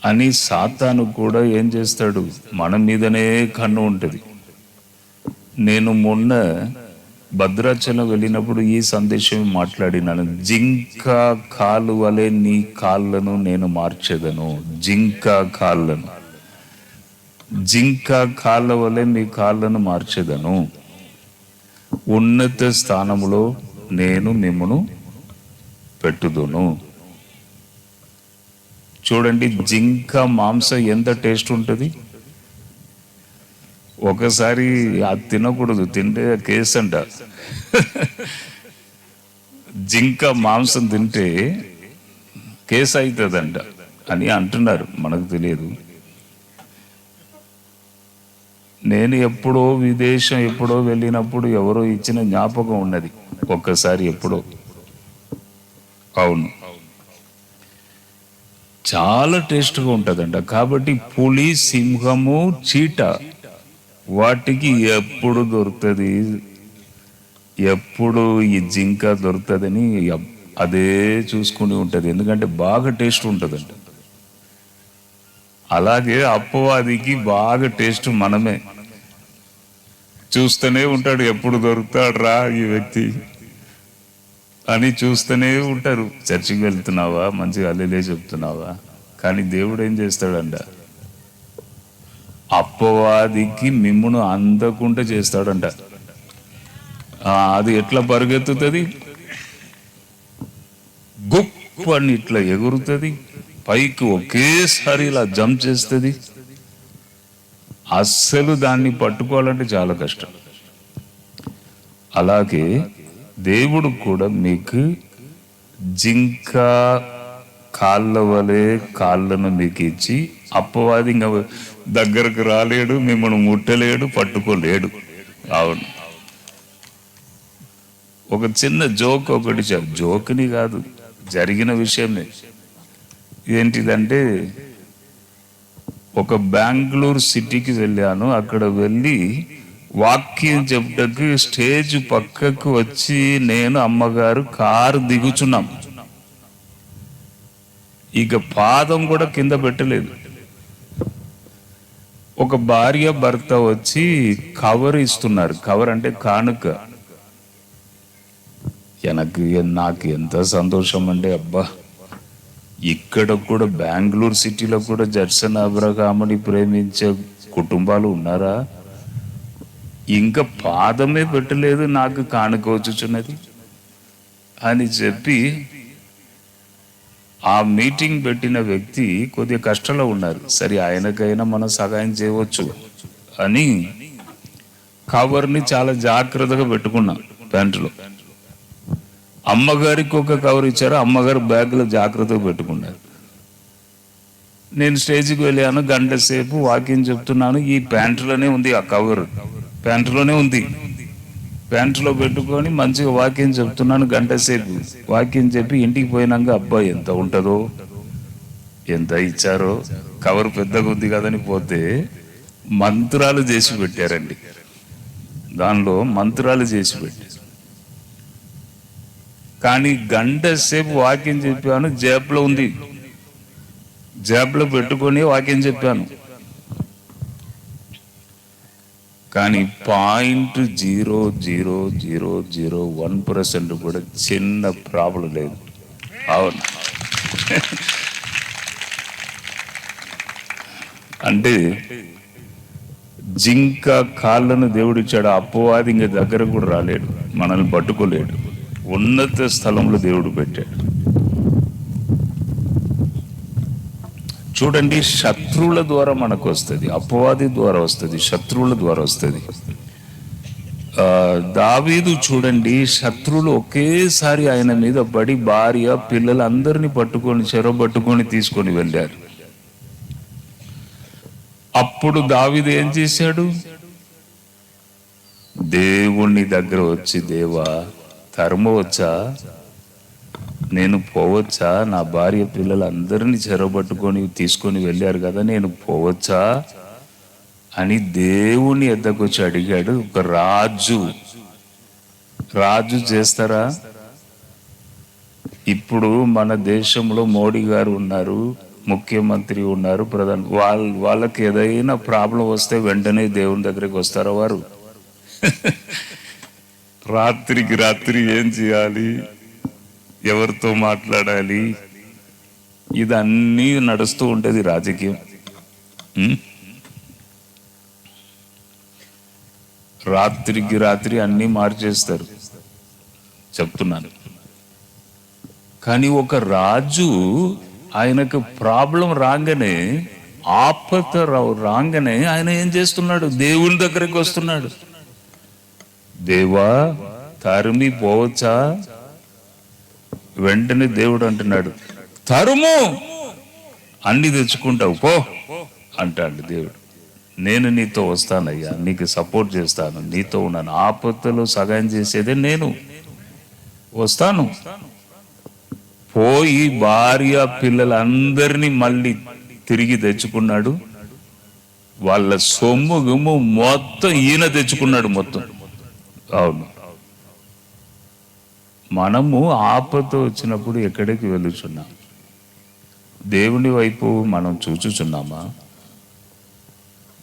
అని సాతాను కూడా ఏం చేస్తాడు, మన మీదనే కన్ను ఉంటుంది. నేను మొన్న భద్రాచలం వెళ్ళినప్పుడు ఈ సందేశం మాట్లాడినాను. జింక కాలు వలె నీ కాళ్ళను నేను మార్చెదను. జింక కాళ్ళను, జింక కాళ్ళ వలె మీ కాళ్ళను మార్చెదను. ఉన్నత స్థానంలో నేను మిమ్మను పెట్టుదును. చూడండి, జింక మాంసం ఎంత టేస్ట్ ఉంటుంది. ఒకసారి అది తినకూడదు, తింటే కేసు అంట. జింక మాంసం తింటే కేసు అవుతుందంట అని అంటున్నారు, మనకు తెలియదు. నేను ఎప్పుడో విదేశం ఎప్పుడో వెళ్ళినప్పుడు ఎవరో ఇచ్చిన జ్ఞాపకం ఉన్నది ఒక్కసారి ఎప్పుడో. అవును, చాలా టేస్ట్గా ఉంటుందంట. కాబట్టి పులి, సింహము, చీట వాటికి ఎప్పుడు దొరుకుతుంది, ఎప్పుడు ఈ జింక దొరుకుతుందని అదే చూసుకుని ఉంటుంది. ఎందుకంటే బాగా టేస్ట్ ఉంటుందంట. అలాగే అప్పవాదికి బాగా టేస్ట్ మనమే. చూస్తూనే ఉంటాడు, ఎప్పుడు దొరుకుతాడు రా ఈ వ్యక్తి అని చూస్తూనే ఉంటారు. చర్చికి వెళ్తున్నావా, మంచిగా అల్లెలే చెప్తున్నావా, కానీ దేవుడు ఏం చేస్తాడంట, అప్పవాదికి మిమ్మును అందకుండా చేస్తాడంట. అది ఎట్లా పరిగెత్తుతుంది, గొప్ప అని ఇట్లా ఎగురుతుంది, పైకి ఒకేసారి ఇలా జంప్ చేస్తుంది. అస్సలు దాన్ని పట్టుకోవాలంటే చాలా కష్టం. అలాగే దేవుడు కూడా మీకు జింక కాళ్ళ వలె కాళ్ళను మీకు ఇచ్చి, అప్పవాది ఇంకా దగ్గరకు రాలేడు, మిమ్మల్ని ముట్టలేడు, పట్టుకోలేడు. అవును, ఒక చిన్న జోక్ ఒకటి, జోక్ని కాదు, జరిగిన విషయమే. ఏంటిదంటే ఒక బెంగళూరు సిటీకి వెళ్ళాను. అక్కడ వెళ్ళి వాక్యం చెప్పుటకు స్టేజ్ పక్కకు వచ్చి నేను అమ్మగారు కారు దిగుచున్నాం. ఇక పాదం కూడా కింద పెట్టలేదు. ఒక భార్య భర్త వచ్చి కవర్ ఇస్తున్నారు. కవర్ అంటే కానుక. నాకు ఎంత సంతోషం అంటే, అబ్బా, ఇక్కడ కూడా బెంగళూరు సిటీలో కూడా జడ్సన్ అబ్రహాముని ప్రేమించే కుటుంబాలు ఉన్నారా? ఇంకా పాదమే పెట్టలేదు, నాకు కానుక వచ్చుచున్నది అని చెప్పి ఆ మీటింగ్ పెట్టిన వ్యక్తి కొద్దిగా కష్టంలో ఉన్నారు. సరే, ఆయనకైనా మనం సహాయం చేయవచ్చు అని కవర్ని చాలా జాగ్రత్తగా పెట్టుకున్నా ప్యాంటులో. అమ్మగారికి ఒక కవర్ ఇచ్చారు, అమ్మగారు బ్యాగ్లో జాగ్రత్తగా పెట్టుకున్నారు. నేను స్టేజ్కి వెళ్ళాను, గంట సేపు వాకింగ్ చెప్తున్నాను. ఈ ప్యాంటులోనే ఉంది ఆ కవర్, ప్యాంటులోనే ఉంది. ప్యాంటులో పెట్టుకొని మంచిగా వాకింగ్ చెప్తున్నాను. గంట సేపు వాకింగ్ చెప్పి ఇంటికి పోయినాక, అబ్బాయి ఎంత ఉంటుందో, ఎంత ఇచ్చారో, కవర్ పెద్దగా ఉంది కదని పోతే మంత్రాలు చేసి పెట్టారండి. దానిలో మంత్రాలు చేసి పెట్టారు. కానీ గంట సేపు వాకింగ్ చెప్పాను, జేబులో ఉంది, జేబులో పెట్టుకొని వాకింగ్ చెప్పాను. కానీ 0.0001% కూడా చిన్న ప్రాబ్లం లేదు. అవును, అంటే జింక కాళ్ళను దేవుడిచ్చాడు, అపవాది ఇంక దగ్గర కూడా రాలేడు, మనల్ని పట్టుకోలేడు. ఉన్నత స్థలంలో దేవుడు పెట్టాడు. చూడండి, శత్రువుల ద్వారా మనకు వస్తుంది, అపవాది ద్వారా వస్తుంది, శత్రువుల ద్వారా వస్తుంది. దావీదు చూడండి, శత్రువులు ఒకేసారి ఆయన మీద పడి భార్య పిల్లలు అందరినీ పట్టుకొని చెరబట్టుకొని తీసుకొని వెళ్ళారు. అప్పుడు దావీదు ఏం చేశాడు? దేవుని దగ్గర వచ్చి, దేవా, తరమవచ్చా, నేను పోవచ్చా, నా భార్య పిల్లలు అందరినీ చెరబట్టుకొని తీసుకొని వెళ్ళారు కదా, నేను పోవచ్చా అని దేవుని ఎద్దకు వచ్చి అడిగాడు. ఒక రాజు చేస్తారా? ఇప్పుడు మన దేశంలో మోడీ గారు ఉన్నారు, ముఖ్యమంత్రి ఉన్నారు, ప్రధాని, వాళ్ళకి ఏదైనా ప్రాబ్లం వస్తే వెంటనే దేవుని దగ్గరికి వస్తారా వారు? రాత్రికి రాత్రి ఏం చేయాలి, ఎవరితో మాట్లాడాలి, ఇదన్నీ నడుస్తూ ఉంటుంది రాజకీయం. రాత్రికి రాత్రి అన్నీ మార్చేస్తారు, చెప్తున్నాను. కానీ ఒక రాజు, ఆయనకు ప్రాబ్లం రాగానే, ఆపద రాగానే ఆయన ఏం చేస్తున్నాడు? దేవుని దగ్గరికి వస్తున్నాడు. దేవా, తరిమి పోవచ్చా? వెంటనే దేవుడు అంటున్నాడు, తరుము, అన్ని తెచ్చుకుంటావు పో అంటాడు దేవుడు. నేను నీతో వస్తానయ్యా, నీకు సపోర్ట్ చేస్తాను, నీతో ఉన్నాను, ఆపదలో సహాయం చేసేదే నేను, వస్తాను. పోయి భార్య పిల్లలందరినీ మళ్ళీ తిరిగి తెచ్చుకున్నాడు. వాళ్ళ సొమ్ము గుమ్ము మొత్తం ఈయన తెచ్చుకున్నాడు మొత్తం. అవును, మనము ఆపద వచ్చినప్పుడు ఎక్కడికి వెళుచున్నాం? దేవుని వైపు మనం చూచుచున్నామా?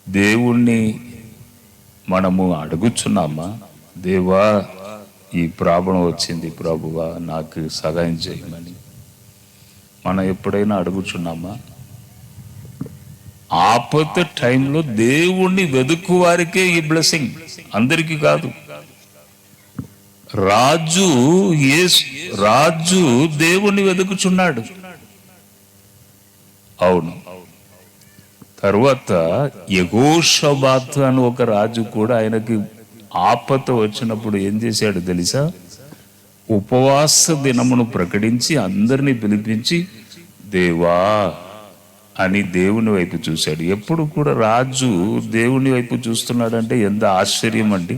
దేవుణ్ణి మనము అడుగుచున్నామా? దేవా, ఈ ప్రాబ్లం వచ్చింది ప్రభువా, నాకు సహాయం చేయమని మనం ఎప్పుడైనా అడుగుచున్నామా? ఆపద టైంలో దేవుణ్ణి వెతుకు వారికే ఈ బ్లెస్సింగ్, అందరికీ కాదు. రాజు దేవుణ్ణి వెతుకుచున్నాడు. అవును. తరువాత యెహోషాబాతు అని ఒక రాజు కూడా ఆయనకి ఆపద వచ్చినప్పుడు ఏం చేశాడు తెలుసా? ఉపవాస దినమును ప్రకటించి అందరినీ పిలిపించి, దేవా అని దేవుని వైపు చూశాడు. ఎప్పుడు కూడా రాజు దేవుని వైపు చూస్తున్నాడంటే ఎంత ఆశ్చర్యం అండి.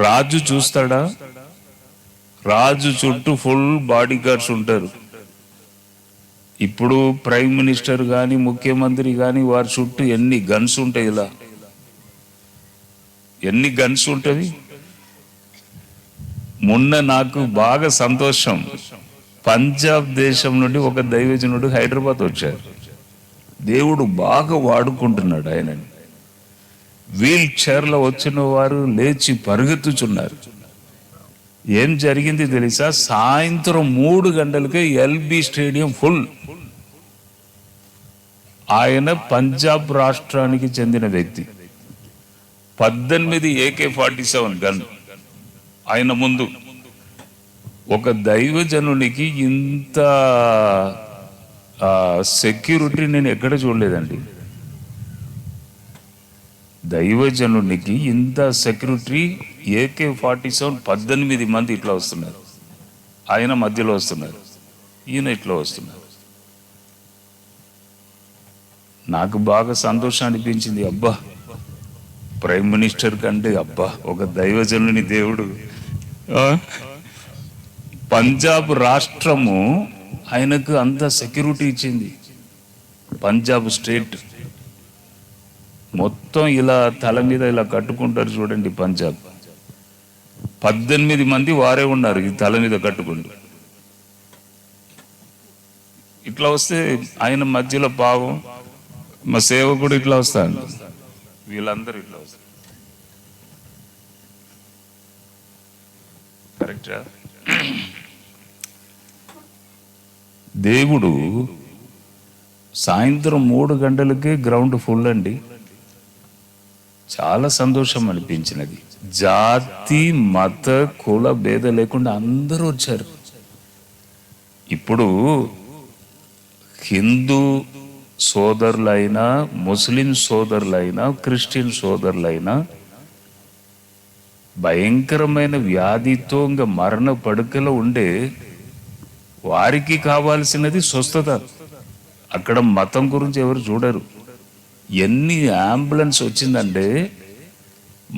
రాజు చూస్తాడా? రాజు చుట్టూ ఫుల్ బాడీ గార్డ్స్ ఉంటారు. ఇప్పుడు ప్రైమ్ మినిస్టర్ కానీ ముఖ్యమంత్రి కానీ వారి చుట్టూ ఎన్ని గన్స్ ఉంటాయి, ఇలా ఎన్ని గన్స్ ఉంటుంది. మొన్న నాకు బాగా సంతోషం, పంజాబ్ దేశం నుండి ఒక దైవజనుడు హైదరాబాద్ వచ్చారు. దేవుడు బాగా వాడుకుంటున్నాడు ఆయనని. వీల్ చైర్లో వచ్చిన వారు లేచి పరిగెత్తుచున్నారు. ఏం జరిగింది తెలుసా? సాయంత్రం 3 గంటలకే ఎల్బీ స్టేడియం ఫుల్. ఆయన పంజాబ్ రాష్ట్రానికి చెందిన వ్యక్తి. 18 AK-47 గన్ ఆయన ముందు. ఒక దైవజనునికి ఇంత సెక్యూరిటీ నేను ఎక్కడ చూడలేదండి. దైవజనునికి ఇంత సెక్యూరిటీ, AK-47 18 మంది ఇట్లా వస్తున్నారు, ఆయన మధ్యలో వస్తున్నారు, ఈయన ఇట్లా వస్తున్నారు. నాకు బాగా సంతోషం అనిపించింది. అబ్బా, ప్రైమ్ మినిస్టర్ కంటే అబ్బా ఒక దైవజనుని దేవుడు. పంజాబ్ రాష్ట్రము ఆయనకు అంత సెక్యూరిటీ ఇచ్చింది. పంజాబ్ స్టేట్ మొత్తం ఇలా తల మీద ఇలా కట్టుకుంటారు చూడండి. పంజాబ్ 18 మంది వారే ఉన్నారు ఈ తల మీద కట్టుకుంటూ. ఇట్లా వస్తే ఆయన మధ్యలో పావం మా సేవకుడు ఇట్లా వస్తాడు, వీళ్ళందరూ ఇట్లా వస్తారు. కరెక్టా? దేవుడు సాయంత్రం 3 గంటలకే గ్రౌండ్ ఫుల్ అండి. చాలా సంతోషం అనిపించినది. జాతి మత కుల భేద లేకుండా అందరూ వచ్చారు. ఇప్పుడు హిందూ సోదరులైనా, ముస్లిం సోదరులైనా, క్రిస్టియన్ సోదరులైనా భయంకరమైన వ్యాధితో ఇంకా మరణ పడుకలో ఉండే వారికి కావాల్సినది స్వస్థత. అక్కడ మతం గురించి ఎవరు చూడరు. ఎన్ని అంబులెన్స్ వచ్చిందంటే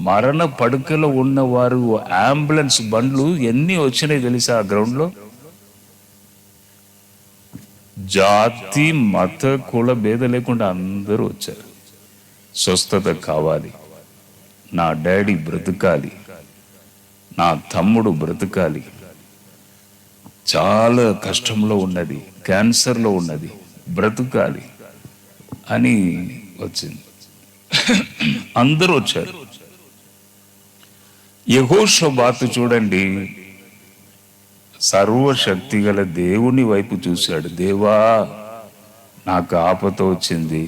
మరణ పడుకలో ఉన్న వారు అంబులెన్స్ బండ్లు ఎన్ని వచ్చినాయి తెలుసా ఆ గ్రౌండ్లో? జాతి మత కుల భేద లేకుండా అందరూ వచ్చారు. స్వస్థత కావాలి, నా డాడీ బ్రతకాలి, నా తమ్ముడు బ్రతకాలి, చాలా కష్టంలో ఉన్నది, క్యాన్సర్లో ఉన్నది, బ్రతకాలి అని వచ్చింది. అందరూ వచ్చారు. యెహోషాబాతు చూడండి, సర్వశక్తి గల దేవుని వైపు చూశాడు. దేవా, నాకు ఆపద వచ్చింది,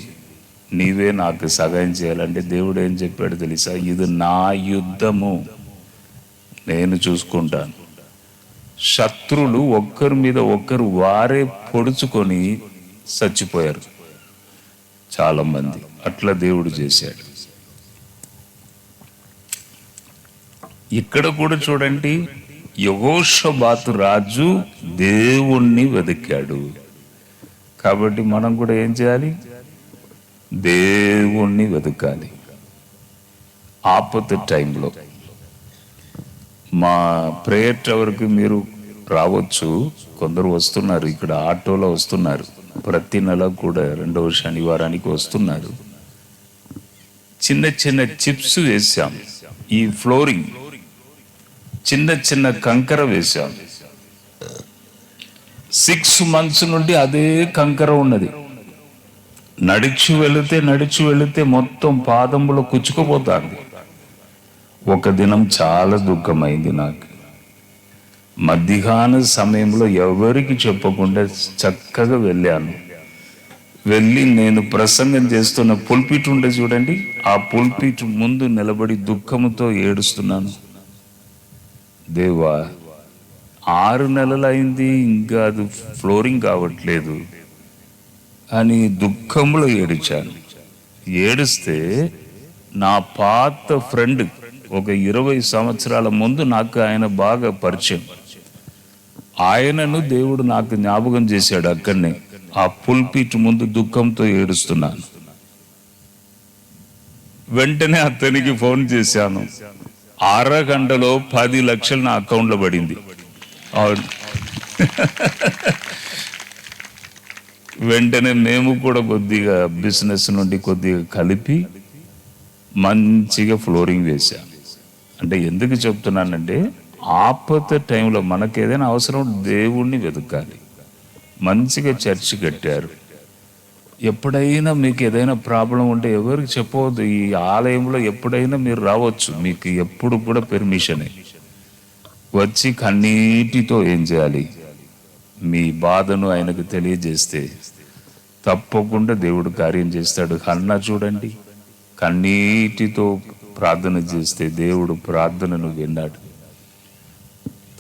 నీవే నాకు సహాయం చేయాలంటే దేవుడు ఏం చెప్పాడు తెలుసా? ఇది నా యుద్ధము, నేను చూసుకుంటాను. శత్రులు ఒక్కరి మీద ఒక్కరు వారే పొడుచుకొని చచ్చిపోయారు చాలా మంది. అట్లా దేవుడు చేశాడు. ఇక్కడ కూడా చూడండి, యెహోషాబాతు రాజు దేవుణ్ణి వెతికాడు. కాబట్టి మనం కూడా ఏం చేయాలి? దేవుణ్ణి వెతకాలి. ఆపద టైంలో మా ప్రేయర్ టవర్కి మీరు రావచ్చు. కొందరు వస్తున్నారు, ఇక్కడ ఆటోలో వస్తున్నారు. ప్రతి నెల కూడా 2వ శనివారానికి వస్తున్నారు. చిన్న చిన్న చిప్స్ వేసాం. ఈ ఫ్లోరింగ్ చిన్న చిన్న కంకర వేశాం. 6 months నుండి అదే కంకర ఉన్నది. నడిచి వెళితే మొత్తం పాదములో కుచ్చుకుపోతుంది. ఒక దినం చాలా దుఃఖమైంది నాకు. మధ్యాహ్న సమయంలో ఎవరికి చెప్పకుండా చక్కగా వెళ్ళాను. వెళ్ళి నేను ప్రసంగం చేస్తున్న పుల్పిట్ ఉండే చూడండి, ఆ పుల్పిట్ ముందు నిలబడి దుఃఖంతో ఏడుస్తున్నాను. దేవా, 6 నెలలైంది, ఇంకా అది ఫ్లోరింగ్ కావట్లేదు అని దుఃఖంలో ఏడిచాను. ఏడిస్తే నా పాత ఫ్రెండ్, ఒక 20 సంవత్సరాల ముందు నాకు ఆయన బాగా పరిచయం, ఆయనను దేవుడు నాకు జ్ఞాపకం చేశాడు. అక్కడనే ఆ పుల్పిట్ ముందు దుఃఖంతో ఏడుస్తున్నాను. వెంటనే అతనికి ఫోన్ చేశాను. 6 గంటలో 10 లక్షలు నా అకౌంట్లో పడింది. వెంటనే మేము కూడా కొద్దిగా బిజినెస్ నుండి కొద్దిగా కలిపి మంచిగా ఫ్లోరింగ్ వేసాం. అంటే ఎందుకు చెప్తున్నానంటే ఆపద టైంలో మనకు ఏదైనా అవసరం దేవుణ్ణి వెతకాలి. మంచిగా చర్చి కట్టారు. ఎప్పుడైనా మీకు ఏదైనా ప్రాబ్లం ఉంటే ఎవరికి చెప్పవద్దు. ఈ ఆలయంలో ఎప్పుడైనా మీరు రావచ్చు, మీకు ఎప్పుడు కూడా పెర్మిషనే. వచ్చి కన్నీటితో ఏం చేయాలి, మీ బాధను ఆయనకు తెలియజేస్తే తప్పకుండా దేవుడు కార్యం చేస్తాడు. హన్నా చూడండి, కన్నీటితో ప్రార్థన చేస్తే దేవుడు ప్రార్థనను విన్నాడు.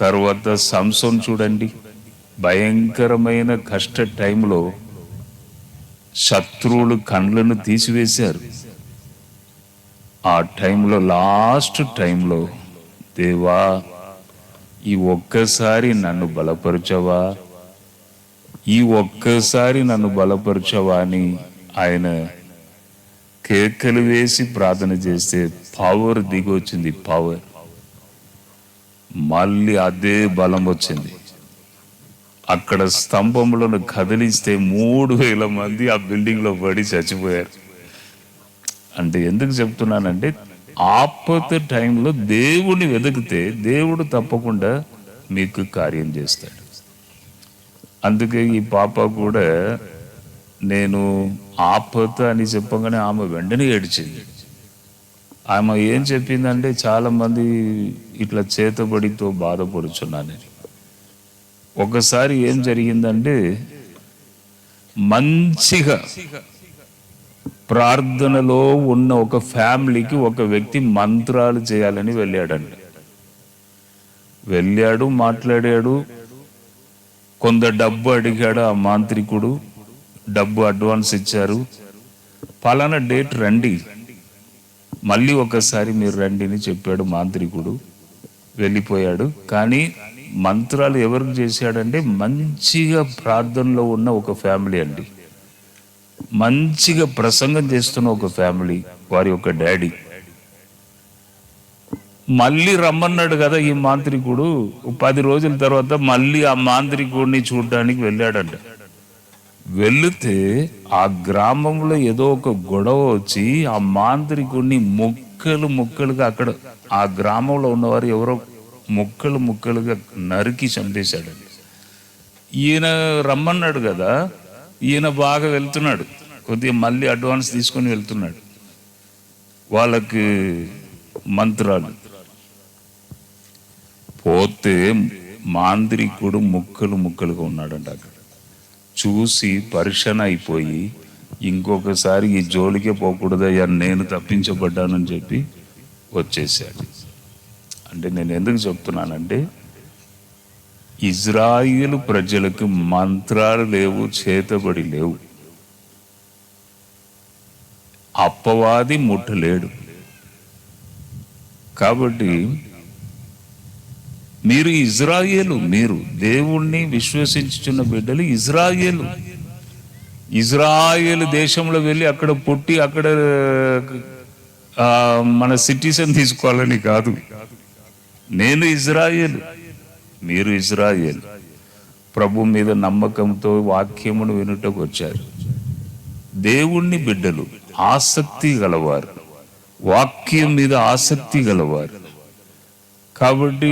తర్వాత సంసోన్ చూడండి, భయంకరమైన కష్ట టైంలో శత్రువులు కండ్లను తీసివేశారు. ఆ టైంలో లాస్ట్ టైంలో దేవా ఈ ఒక్కసారి నన్ను బలపరచవా, ఈ ఒక్కసారి నన్ను బలపరచవా అని ఆయన కేకలు వేసి ప్రార్థన చేస్తే పవర్ దిగొచ్చింది. పవర్ మళ్ళీ అదే బలం వచ్చింది. అక్కడ స్తంభములను కదిలిస్తే 3000 మంది ఆ బిల్డింగ్ లో పడి చచ్చిపోయారు. అంటే ఎందుకు చెప్తున్నానంటే ఆపద టైంలో దేవుని వెతికితే దేవుడు తప్పకుండా మీకు కార్యం చేస్తాడు. అందుకే ఈ పాప కూడా నేను ఆపద అని చెప్పగానే ఆమె వెంటనే ఏడ్చింది. ఆమె ఏం చెప్పిందంటే చాలా మంది ఇట్లా చేతబడితో బాధపడుచున్నానని. ఒకసారి ఏం జరిగిందంటే మంచిగా ప్రార్థనలో ఉన్న ఒక ఫ్యామిలీకి ఒక వ్యక్తి మంత్రాలు చేయాలని వెళ్ళాడండి. వెళ్ళాడు, మాట్లాడాడు, కొంత డబ్బు అడిగాడు. ఆ మాంత్రికుడు డబ్బు అడ్వాన్స్ ఇచ్చారు. పలానా డేట్ రండి, మళ్ళీ ఒకసారి మీరు రండి అని చెప్పాడు మాంత్రికుడు. వెళ్ళిపోయాడు. కానీ మంత్రాలు ఎవరికి చేశాడంటే మంచిగా ప్రార్థనలో ఉన్న ఒక ఫ్యామిలీ అండి, మంచిగా ప్రసంగం చేస్తున్న ఒక ఫ్యామిలీ, వారి యొక్క డాడీ. మళ్ళీ రమ్మన్నాడు కదా ఈ మాంత్రికుడు. 10 రోజుల తర్వాత మళ్ళీ ఆ మాంత్రికుడిని చూడడానికి వెళ్ళాడంట. వెళితే ఆ గ్రామంలో ఏదో ఒక గొడవ వచ్చి ఆ మాంత్రికుడిని ముక్కలుగా అక్కడ ఆ గ్రామంలో ఉన్నవారు ఎవరో ముక్కలుగా నరికి చంపేశాడండి. ఈయన రమ్మన్నాడు కదా, ఈయన బాగా వెళ్తున్నాడు, కొద్దిగా మళ్ళీ అడ్వాన్స్ తీసుకొని వెళ్తున్నాడు వాళ్ళకి మంత్రాలు. పోతే మాంత్రికుడు ముక్కలుగా ఉన్నాడంట. అక్కడ చూసి పరిశన అయిపోయి ఇంకొకసారి ఈ జోలికే పోకూడదయ్యా, నేను తప్పించబడ్డానని చెప్పి వచ్చేసాడు. అంటే నేను ఎందుకు చెప్తున్నానంటే ఇజ్రాయేలు ప్రజలకు మంత్రాలు లేవు, చేతబడి లేవు, అప్పవాది ముట్టలేడు. కాబట్టి మీరు ఇజ్రాయేలు, మీరు దేవుణ్ణి విశ్వసించుచున్న బిడ్డలు ఇజ్రాయేలు దేశంలో వెళ్ళి అక్కడ పుట్టి అక్కడ మన సిటిజన్ తీసుకోవాలని కాదు. నేను ఇజ్రాయేలు, మీరు ఇజ్రాయేలు. ప్రభు మీద నమ్మకంతో వాక్యమును వినుటకు వచ్చారు. దేవుణ్ణి బిడ్డలు, ఆసక్తి గలవారు, వాక్యం మీద ఆసక్తి గలవారు. కాబట్టి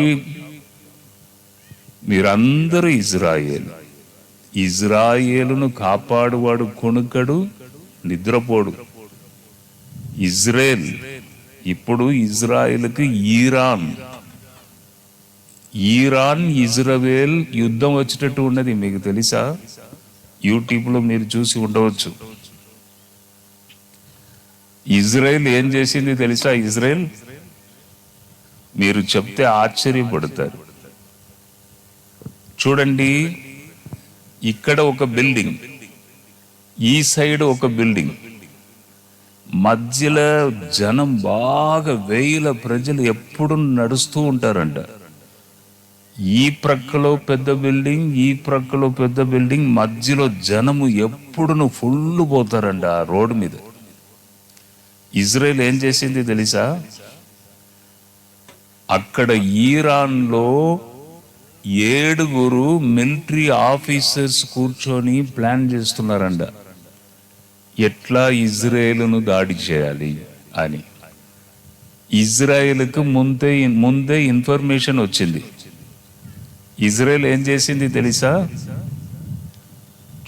మీరందరూ ఇజ్రాయేలు. ఇజ్రాయేలును కాపాడువాడు కొనుకడు, నిద్రపోడు. ఇజ్రాయెల్ ఇప్పుడు ఇజ్రాయెల్కి ఈరాన్ ఇజ్రాయెల్ యుద్ధం వచ్చేటట్టు ఉన్నది. మీకు తెలుసా? యూట్యూబ్లో మీరు చూసి ఉండవచ్చు. ఇజ్రాయెల్ ఏం చేసింది తెలుసా? ఇజ్రాయెల్ మీరు చెప్తే ఆశ్చర్యపడతారు. చూడండి, ఇక్కడ ఒక బిల్డింగ్, ఈ సైడ్ ఒక బిల్డింగ్, మధ్యలో జనం బాగా 1000 ప్రజలు ఎప్పుడు నడుస్తూ ఉంటారంట. ఈ ప్రక్కలో పెద్ద బిల్డింగ్, ఈ ప్రక్కలో పెద్ద బిల్డింగ్, మధ్యలో జనము ఎప్పుడు ఫుల్ పోతారంట ఆ రోడ్డు మీద. ఇజ్రాయెల్ ఏం చేసింది తెలుసా? అక్కడ ఈరాన్లో 7 మిలిటరీ ఆఫీసర్స్ కూర్చొని ప్లాన్ చేస్తున్నారంట, ఎట్లా ఇజ్రాయేలును దాడి చేయాలి అని. ఇజ్రాయేల్కు ముందే ఇన్ఫర్మేషన్ వచ్చింది. ఇజ్రాయెల్ ఏం చేసింది తెలుసా?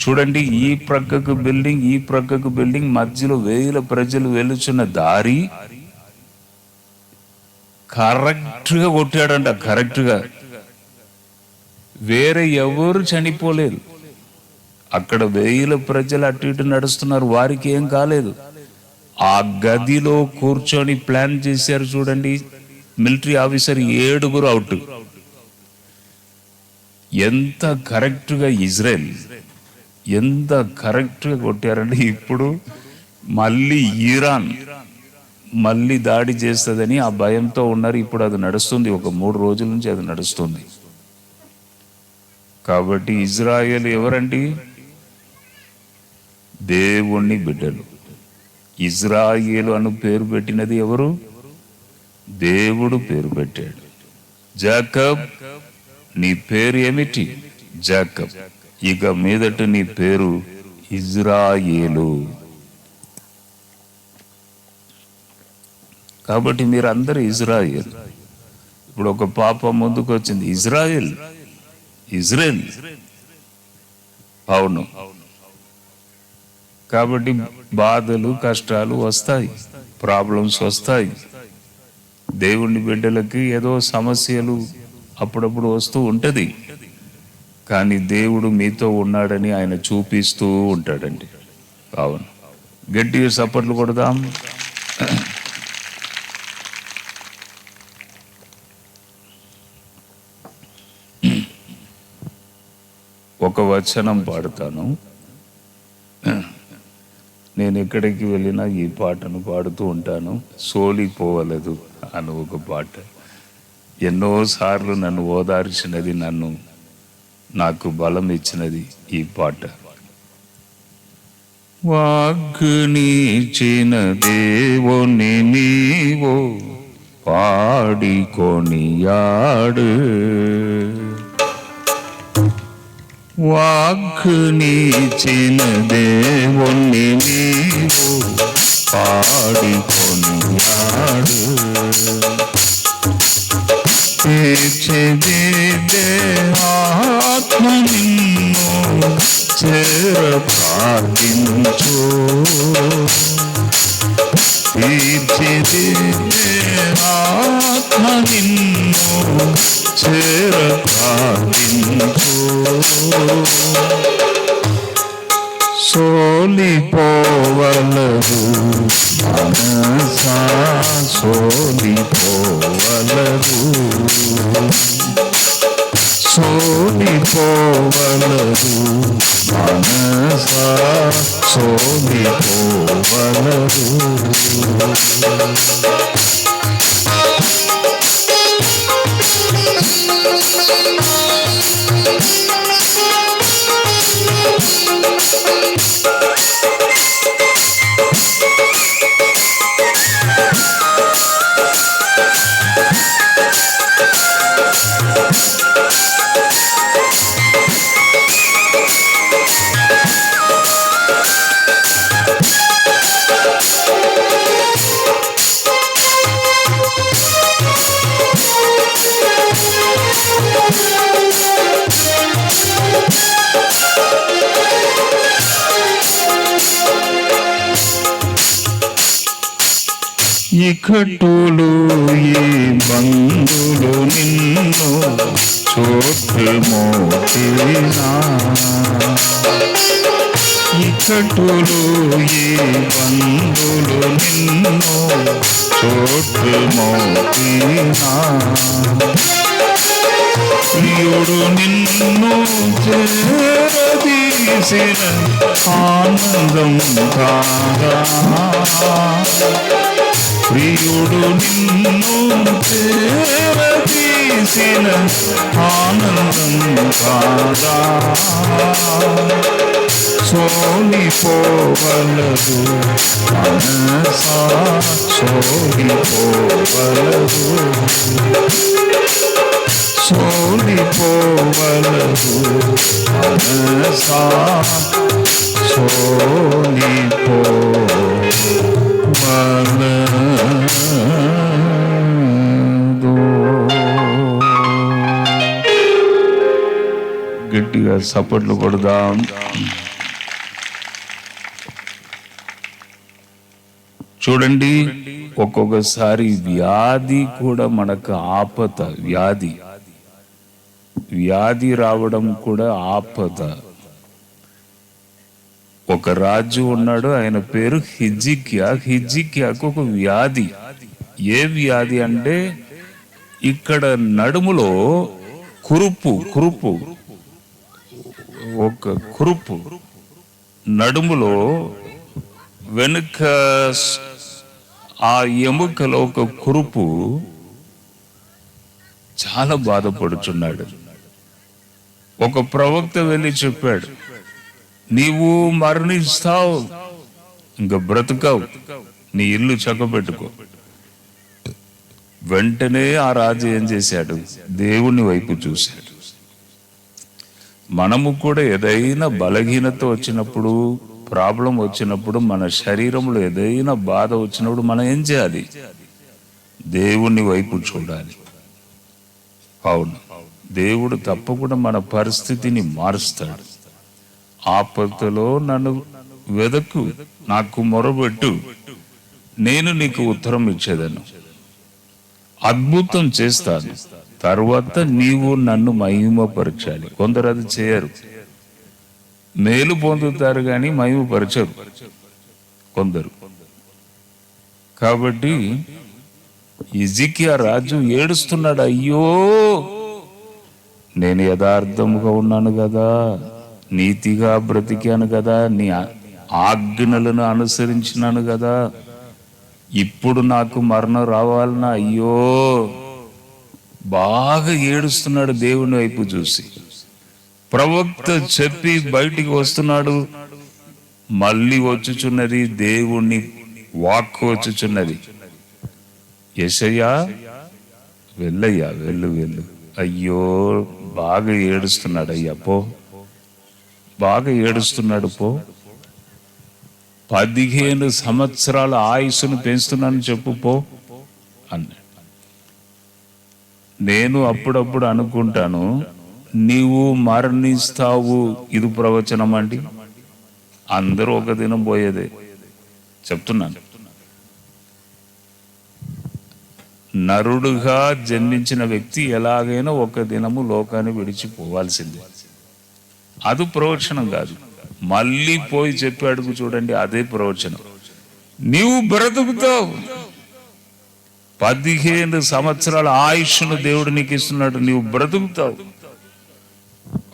చూడండి, ఈ ప్రక్కకు బిల్డింగ్, ఈ ప్రక్కకు బిల్డింగ్, మధ్యలో వేల ప్రజలు వెళ్తున్న దారి కరెక్ట్గా కొట్టాడంట. కరెక్ట్గా వేరే ఎవరు చనిపోలేదు. అక్కడ వేల ప్రజలు అటు ఇటు నడుస్తున్నారు, వారికి ఏం కాలేదు. ఆ గదిలో కూర్చొని ప్లాన్ చేశారు. చూడండి, మిలిటరీ ఆఫీసర్ 7 అవుట్. ఎంత కరెక్ట్గా ఇజ్రాయెల్ ఎంత కరెక్ట్గా కొట్టారంటే, ఇప్పుడు మళ్ళీ ఇరాన్ మళ్ళీ దాడి చేస్తుందని ఆ భయంతో ఉన్నారు. ఇప్పుడు అది నడుస్తుంది, ఒక 3 రోజుల నుంచి అది నడుస్తుంది. కాబట్టి ఇజ్రాయేల్ ఎవరండి? దేవుణ్ణి బిడ్డలు. ఇజ్రాయేలు అను పేరు పెట్టినది ఎవరు? దేవుడు పేరు పెట్టాడు. జాకబ్, నీ పేరు ఏమిటి? జాకబ్. ఇక మీదట నీ పేరు ఇజ్రాయేలు. కాబట్టి మీరు అందరూ ఇజ్రాయేల్. ఇప్పుడు ఒక పాప ముందుకు వచ్చింది, ఇజ్రాయేల్, ఇజ్రాయేల్. అవును. కాబట్టి బాధలు కష్టాలు వస్తాయి, ప్రాబ్లమ్స్ వస్తాయి. దేవుని బిడ్డలకి ఏదో సమస్యలు అప్పుడప్పుడు వస్తూ ఉంటది, కానీ దేవుడు మీతో ఉన్నాడని ఆయన చూపిస్తూ ఉంటాడండి. అవును, గట్టిగా చప్పట్లు కొడదాం. ఒక వచనం పాడతాను. నేను ఎక్కడికి వెళ్ళినా ఈ పాటను పాడుతూ ఉంటాను. సోలిపోవలదు అని ఒక పాట. ఎన్నోసార్లు నన్ను ఓదార్చినది, నాకు బలం ఇచ్చినది ఈ పాట. వాగ్నిచ్చిన దేవుని నీవో పాడికొనియాడు, వాగ్నిచ్చిన దేవుని నీవో పాడికొనియాడు, ఆత్మ నిన్ను చేర ప్రార్థించు, ఆత్మ నిన్ను చేర ప్రార్థించు, సోలిపోవలదు మనసా, సోలిపోవలదు, సోలిపోవలదు మనసా, సోలిపోవలదు. ఇకటులు ఈ బంధులు నిన్ను చోట్మోటినా, ఇకటులు ఈ బంధులు నిన్ను చోట్మోటినా, ప్రియుడు నిన్ను చేరదీసిన ఆనందం కాదా, ప్రియుడు నిన్ను చేరదీసిన ఆనందం కాదా, సోలిపోవలదు మనసా, సోలిపోవలదు, సోలిపోవలదు పోవలదు మనసా సోని పోవలదు. గట్టిగా సపోర్ట్లు కొడదాం. చూడండి, ఒక్కొక్కసారి వ్యాధి కూడా మనకు ఆపద. వ్యాధి రావడం కూడా ఆపద. ఒక రాజు ఉన్నాడు, ఆయన పేరు హిజ్కియా. హిజ్కియాకు ఒక వ్యాధి. ఏ వ్యాధి అంటే ఇక్కడ నడుములో కురుపు ఒక కురుపు నడుములో వెనుక ఆ ఎముకలో ఒక కురుపు. చాలా బాధపడుచున్నాడు. ఒక ప్రవక్త వెళ్ళి చెప్పాడు, నీవు మరణిస్తావు, ఇంకా బ్రతుకావు, నీ ఇల్లు చక్కబెట్టుకో. వెంటనే ఆ రాజు ఏం చేశాడు? దేవుని వైపు చూశాడు. మనము కూడా ఏదైనా బలహీనత వచ్చినప్పుడు, ప్రాబ్లం వచ్చినప్పుడు, మన శరీరంలో ఏదైనా బాధ వచ్చినప్పుడు మనం ఏం చేయాలి? దేవుని వైపు చూడాలి. అవును, దేవుడు తప్పకుండా మన పరిస్థితిని మారుస్తాడు. ఆపదలో నన్ను వెదకు, నాకు మొరబెట్టు, నేను నీకు ఉత్తరం ఇచ్చేదను, అద్భుతం చేస్తాను, తర్వాత నీవు నన్ను మహిమపరచాలి. కొందరు అది చేయరు, మేలు పొందుతారు కానీ మహిమపరచరు కొందరు. కాబట్టి హిజ్కియా రాజు ఏడుస్తున్నాడు, అయ్యో నేను యథార్థముగా ఉన్నాను కదా, నీతిగా బ్రతికాను కదా, నీ ఆజ్ఞలను అనుసరించినాను కదా, ఇప్పుడు నాకు మరణం రావాలన్నా, అయ్యో. బాగా ఏడుస్తున్నాడు దేవుని వైపు చూసి. ప్రవక్త చెప్పి బయటికి వస్తున్నాడు, మళ్ళీ వచ్చుచున్నది దేవుణ్ణి వాక్కు వచ్చుచున్నది, యెషయా వెళ్ళయ్యా, వెళ్ళు. అయ్యో బాగా ఏడుస్తున్నాడు, అయ్యా పో, బాగా ఏడుస్తున్నాడు, పో. 15 సంవత్సరాల ఆయుస్సును పెంచుతున్నాను చెప్పు, పో అన్నాడు. నేను అప్పుడప్పుడు అనుకుంటాను, నీవు మరణిస్తావు, ఇది ప్రవచనం అండి. అందరూ ఒక దినం పోయేదే చెప్తున్నాను. నరుడుగా జన్మించిన వ్యక్తి ఎలాగైనా ఒక దినము లోకాన్ని విడిచిపోవాల్సిందే. అది ప్రవచనం కాదు. మళ్ళీ పోయి చెప్పి అడుగు చూడండి, అదే ప్రవచనం. నీవు బ్రతుకుతావు, 15 సంవత్సరాల ఆయుష్ను దేవుడు నీకు ఇస్తున్నాడు, నీవు బ్రతుకుతావు.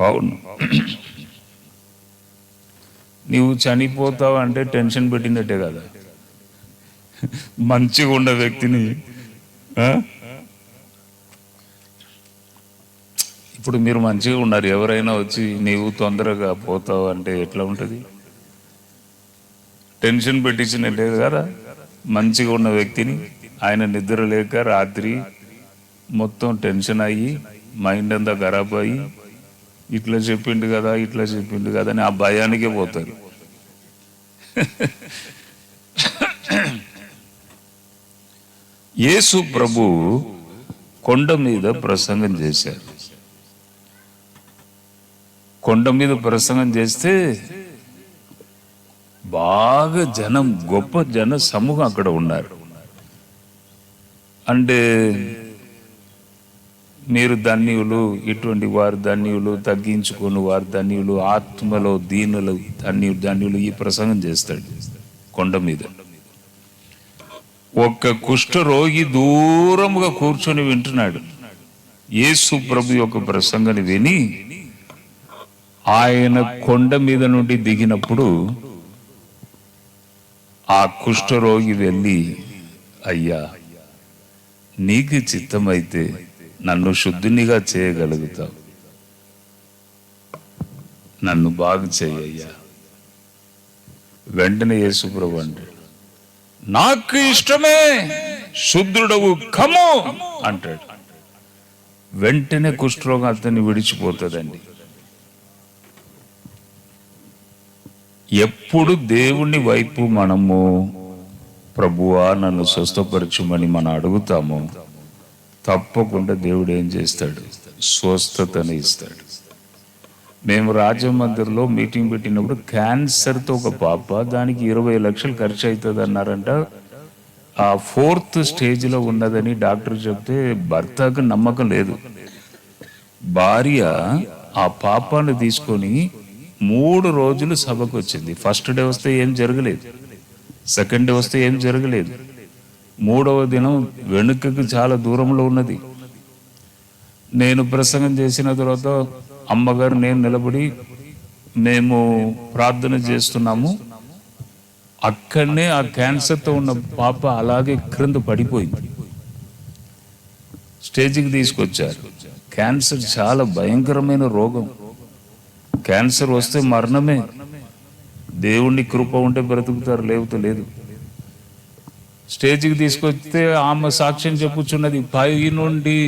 అవును, నీవు చనిపోతావు అంటే టెన్షన్ పెట్టినట్టే కదా. మంచిగా ఉన్న వ్యక్తిని ఇప్పుడు మీరు మంచిగా ఉన్నారు, ఎవరైనా వచ్చి నీవు తొందరగా పోతావు అంటే ఎట్లా ఉంటుంది? టెన్షన్ పెట్టించినట్టే కదా. మంచిగా ఉన్న వ్యక్తిని ఆయన నిద్ర లేక రాత్రి మొత్తం టెన్షన్ అయ్యి మైండ్ అంతా ఖరాబ్ అయ్యి ఇట్లా చెప్పిండు కదా అని ఆ భయానికే పోతారు. యేసు ప్రభు కొండ మీద ప్రసంగం చేశారు. కొండ మీద ప్రసంగం చేస్తే బాగా జనం, గొప్ప జన సమూహం అక్కడ ఉన్నారు. అంటే మీరు ధన్యులు, ఇటువంటి వారు ధన్యులు, తగ్గించుకుని వారు ధన్యులు, ఆత్మలో దీనులు ధన్యులు, ఈ ప్రసంగం చేస్తాడు కొండ మీద. ఒక్క కుష్ఠరోగి దూరముగా కూర్చొని వింటున్నాడు. యేసు ప్రభు యొక్క ప్రసంగాన్ని విని ఆయన కొండ మీద నుండి దిగినప్పుడు ఆ కుష్ఠరోగి వెళ్ళి, అయ్యా నీకు చిత్తమైతే నన్ను శుద్ధినిగా చేయగలుగుతావు, నన్ను బాగు చేయయ్యా. వెంటనే యేసు ప్రభు అంటాడు, నాకు ఇష్టమే, శుద్ధుడవు కమ్ము అంటాడు. వెంటనే కుష్ఠరోగం అతన్ని విడిచిపోతుందండి. ఎప్పుడు దేవుని వైపు మనము ప్రభువా నన్ను స్వస్థపరచుమని మనం అడుగుతామో తప్పకుండా దేవుడు ఏం చేస్తాడు? స్వస్థతని ఇస్తాడు. మేము రాజమందిర్లో మీటింగ్ పెట్టినప్పుడు క్యాన్సర్తో ఒక పాప, దానికి 20 లక్షలు ఖర్చు అవుతుంది అన్నారంట. ఆ 4th స్టేజ్లో ఉన్నదని డాక్టర్ చెప్తే భర్తకు నమ్మకం లేదు. భార్య ఆ పాపాన్ని తీసుకొని 3 రోజులు సభకు వచ్చింది. ఫస్ట్ డే వస్తే ఏం జరగలేదు, సెకండ్ డే వస్తే ఏం జరగలేదు, 3వ దినం వెనుకకు చాలా దూరంలో ఉన్నది. నేను ప్రసంగం చేసిన తర్వాత అమ్మగారు నేను నిలబడి మేము ప్రార్థన చేస్తున్నాము. అక్కడనే ఆ క్యాన్సర్తో ఉన్న పాప అలాగే క్రింద పడిపోయింది. స్టేజ్కి తీసుకొచ్చారు. క్యాన్సర్ చాలా భయంకరమైన రోగం. క్యాన్సర్ వస్తే మరణమే. దేవుణ్ణి కృప ఉంటే బ్రతుకుతారు, లేకపోతే లేదు. స్టేజ్కి తీసుకొస్తే ఆమె సాక్ష్యం చెప్పుచున్నది, పై నుండి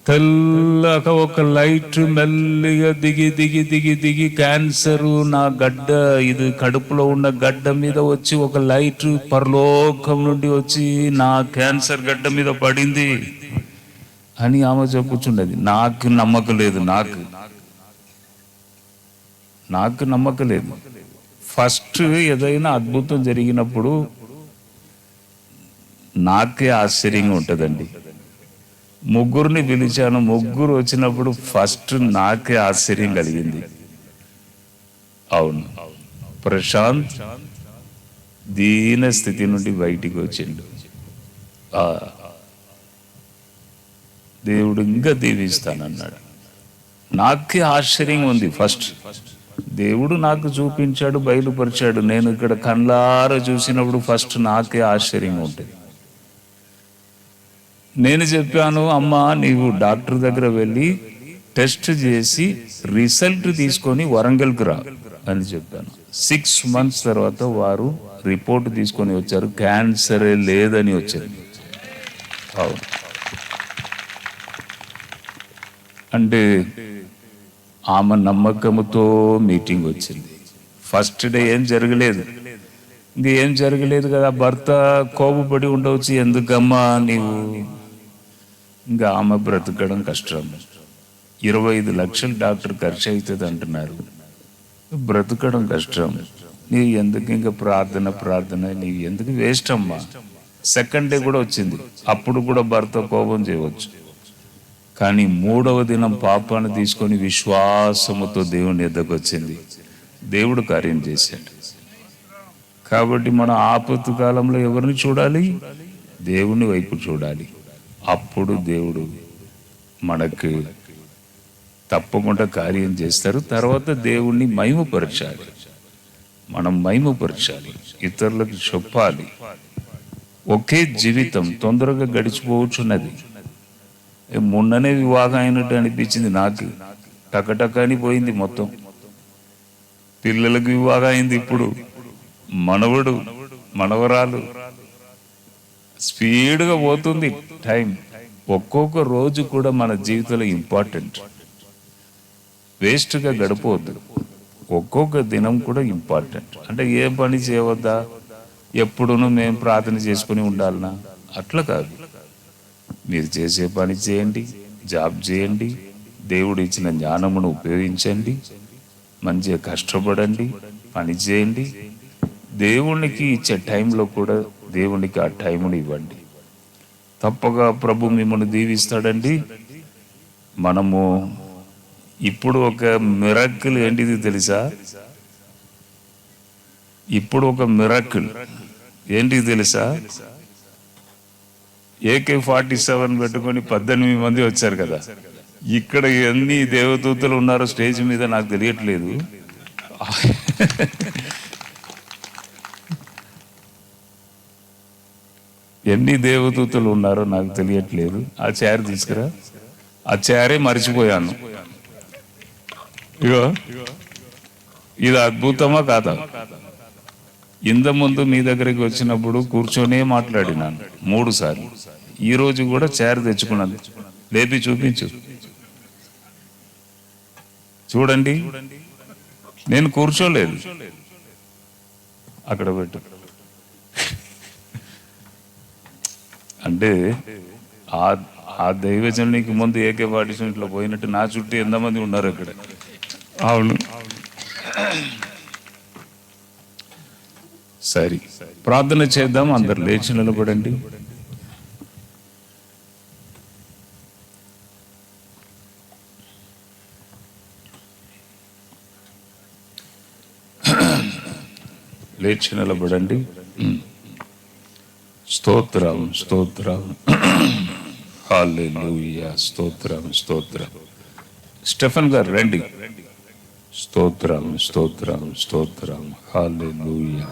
తెల్లగా ఒక లైట్ మెల్లిగా దిగి దిగి దిగి దిగి క్యాన్సరు నా గడ్డ, ఇది కడుపులో ఉన్న గడ్డ మీద వచ్చి ఒక లైట్ పరలోకం నుండి వచ్చి నా క్యాన్సర్ గడ్డ మీద పడింది అని ఆమె చెప్పుచున్నది. నాకు నమ్మకం లేదు, నాకు నమ్మకం లేదు. ఫస్ట్ ఏదైనా అద్భుతం జరిగినప్పుడు నాకే ఆశ్చర్యంగా ఉంటుందండి. 3 పిలిచాను, 3 వచ్చినప్పుడు ఫస్ట్ నాకే ఆశ్చర్యం కలిగింది. అవును, ప్రశాంత్ దీన స్థితి నుండి బయటికి వచ్చిండు. దేవుడు ఇంకా దీవిస్తానన్నాడు. నాకే ఆశ్చర్యం ఉంది. ఫస్ట్ దేవుడు నాకు చూపించాడు, బయలుపరిచాడు. నేను ఇక్కడ కళ్ళారా చూసినప్పుడు ఫస్ట్ నాకే ఆశ్చర్యంగా ఉంటుంది. నేను చెప్పాను, అమ్మా నీవు డాక్టర్ దగ్గర వెళ్ళి టెస్ట్ చేసి రిజల్ట్ తీసుకొని వరంగల్కి రా అని చెప్పాను. 6 months తర్వాత వారు రిపోర్ట్ తీసుకొని వచ్చారు, క్యాన్సరే లేదని వచ్చింది. అవును, అంటే ఆమె నమ్మకంతో మీటింగ్ వచ్చింది. ఫస్ట్ డే ఏం జరగలేదు, ఇంకేం జరగలేదు కదా. భర్త కోపపడి ఉండవచ్చు, ఎందుకమ్మా నీవు, ఇంకా ఆమె బ్రతకడం కష్టం. 25 లక్షలు డాక్టర్ ఖర్చు అవుతుంది అంటున్నారు, బ్రతకడం కష్టం. నీ ఎందుకు ఇంకా ప్రార్థన నీవు ఎందుకు వేస్ట్ అమ్మా. సెకండ్ డే కూడా వచ్చింది, అప్పుడు కూడా భర్త కోపం చేయవచ్చు. కానీ 3వ దినం పాపాన్ని తీసుకొని విశ్వాసముతో దేవుని ఎద్దకు వచ్చింది. దేవుడు కార్యం చేశాడు. కాబట్టి మనం ఆపత్తు కాలంలో ఎవరిని చూడాలి? దేవుని వైపు చూడాలి. అప్పుడు దేవుడు మనకు తప్పకుండా కార్యం చేస్తారు. తర్వాత దేవుణ్ణి మహిమపరచాలి, మనం మహిమపరచాలి, ఇతరులకు చెప్పాలి. ఒకే జీవితం తొందరగా గడిచిపోవచ్చున్నది. మొన్ననే వివాహం అయినట్టు అనిపించింది నాకు. టకటక అని పోయింది మొత్తం. పిల్లలకు వివాహం అయింది, ఇప్పుడు మనవడు మనవరాలు, స్పీడ్గా పోతుంది టైం. ఒక్కొక్క రోజు కూడా మన జీవితంలో ఇంపార్టెంట్, వేస్ట్గా గడిపోవద్దు. ఒక్కొక్క దినం కూడా ఇంపార్టెంట్. అంటే ఏ పని చేయవద్దా, ఎప్పుడునూ మేము ప్రార్థన చేసుకుని ఉండాలనా? అట్లా కాదు. మీరు చేసే పని చేయండి, జాబ్ చేయండి, దేవుడు ఇచ్చిన జ్ఞానమును ఉపయోగించండి, మంచిగా కష్టపడండి, పని చేయండి. దేవునికి ఇచ్చే టైంలో కూడా దేవునికి ఆ టైంను ఇవ్వండి. తప్పగా ప్రభు మిమ్మల్ని దీవిస్తాడండి. మనము ఇప్పుడు ఒక మిరాకిల్ ఏంటిది తెలుసా? ఇప్పుడు ఒక మిరాకిల్ ఏంటిది తెలుసా? AK-47 పెట్టుకొని 18 మంది వచ్చారు కదా. ఇక్కడ ఎన్ని దేవదూతలు ఉన్నారో స్టేజ్ మీద నాకు తెలియట్లేదు. ఎన్ని దేవదూతలు ఉన్నారో నాకు తెలియట్లేదు. ఆ చైర్ తీసుకురా, ఆ చైరే మర్చిపోయాను. ఇగో ఇది అద్భుతమా కాదా? ఇంత ముందు మీ దగ్గరికి వచ్చినప్పుడు కూర్చొనే మాట్లాడినాను 3 సార్లు. ఈ రోజు కూడా చైర్ తెచ్చుకున్నాను. లేపి చూపించు. చూడండి, నేను కూర్చోలేదు, అక్కడ పెట్టు. అంటే ఆ దైవజనునికి ముందు ఏకే పాటింట్లో పోయినట్టు నా చుట్టూ ఎంతమంది ఉన్నారు అక్కడ. అవును, సరే ప్రార్థన చేద్దాం. అందరు లేచి నిలబడండి. లేచి నిలబడండి. స్తోత్రం, స్తోత్రం, హల్లెలూయా, స్తోత్రం, స్తోత్రం. స్టెఫెన్ గారు రండి. స్తోత్రం, స్తోత్రం, స్తోత్రం, హల్లెలూయా.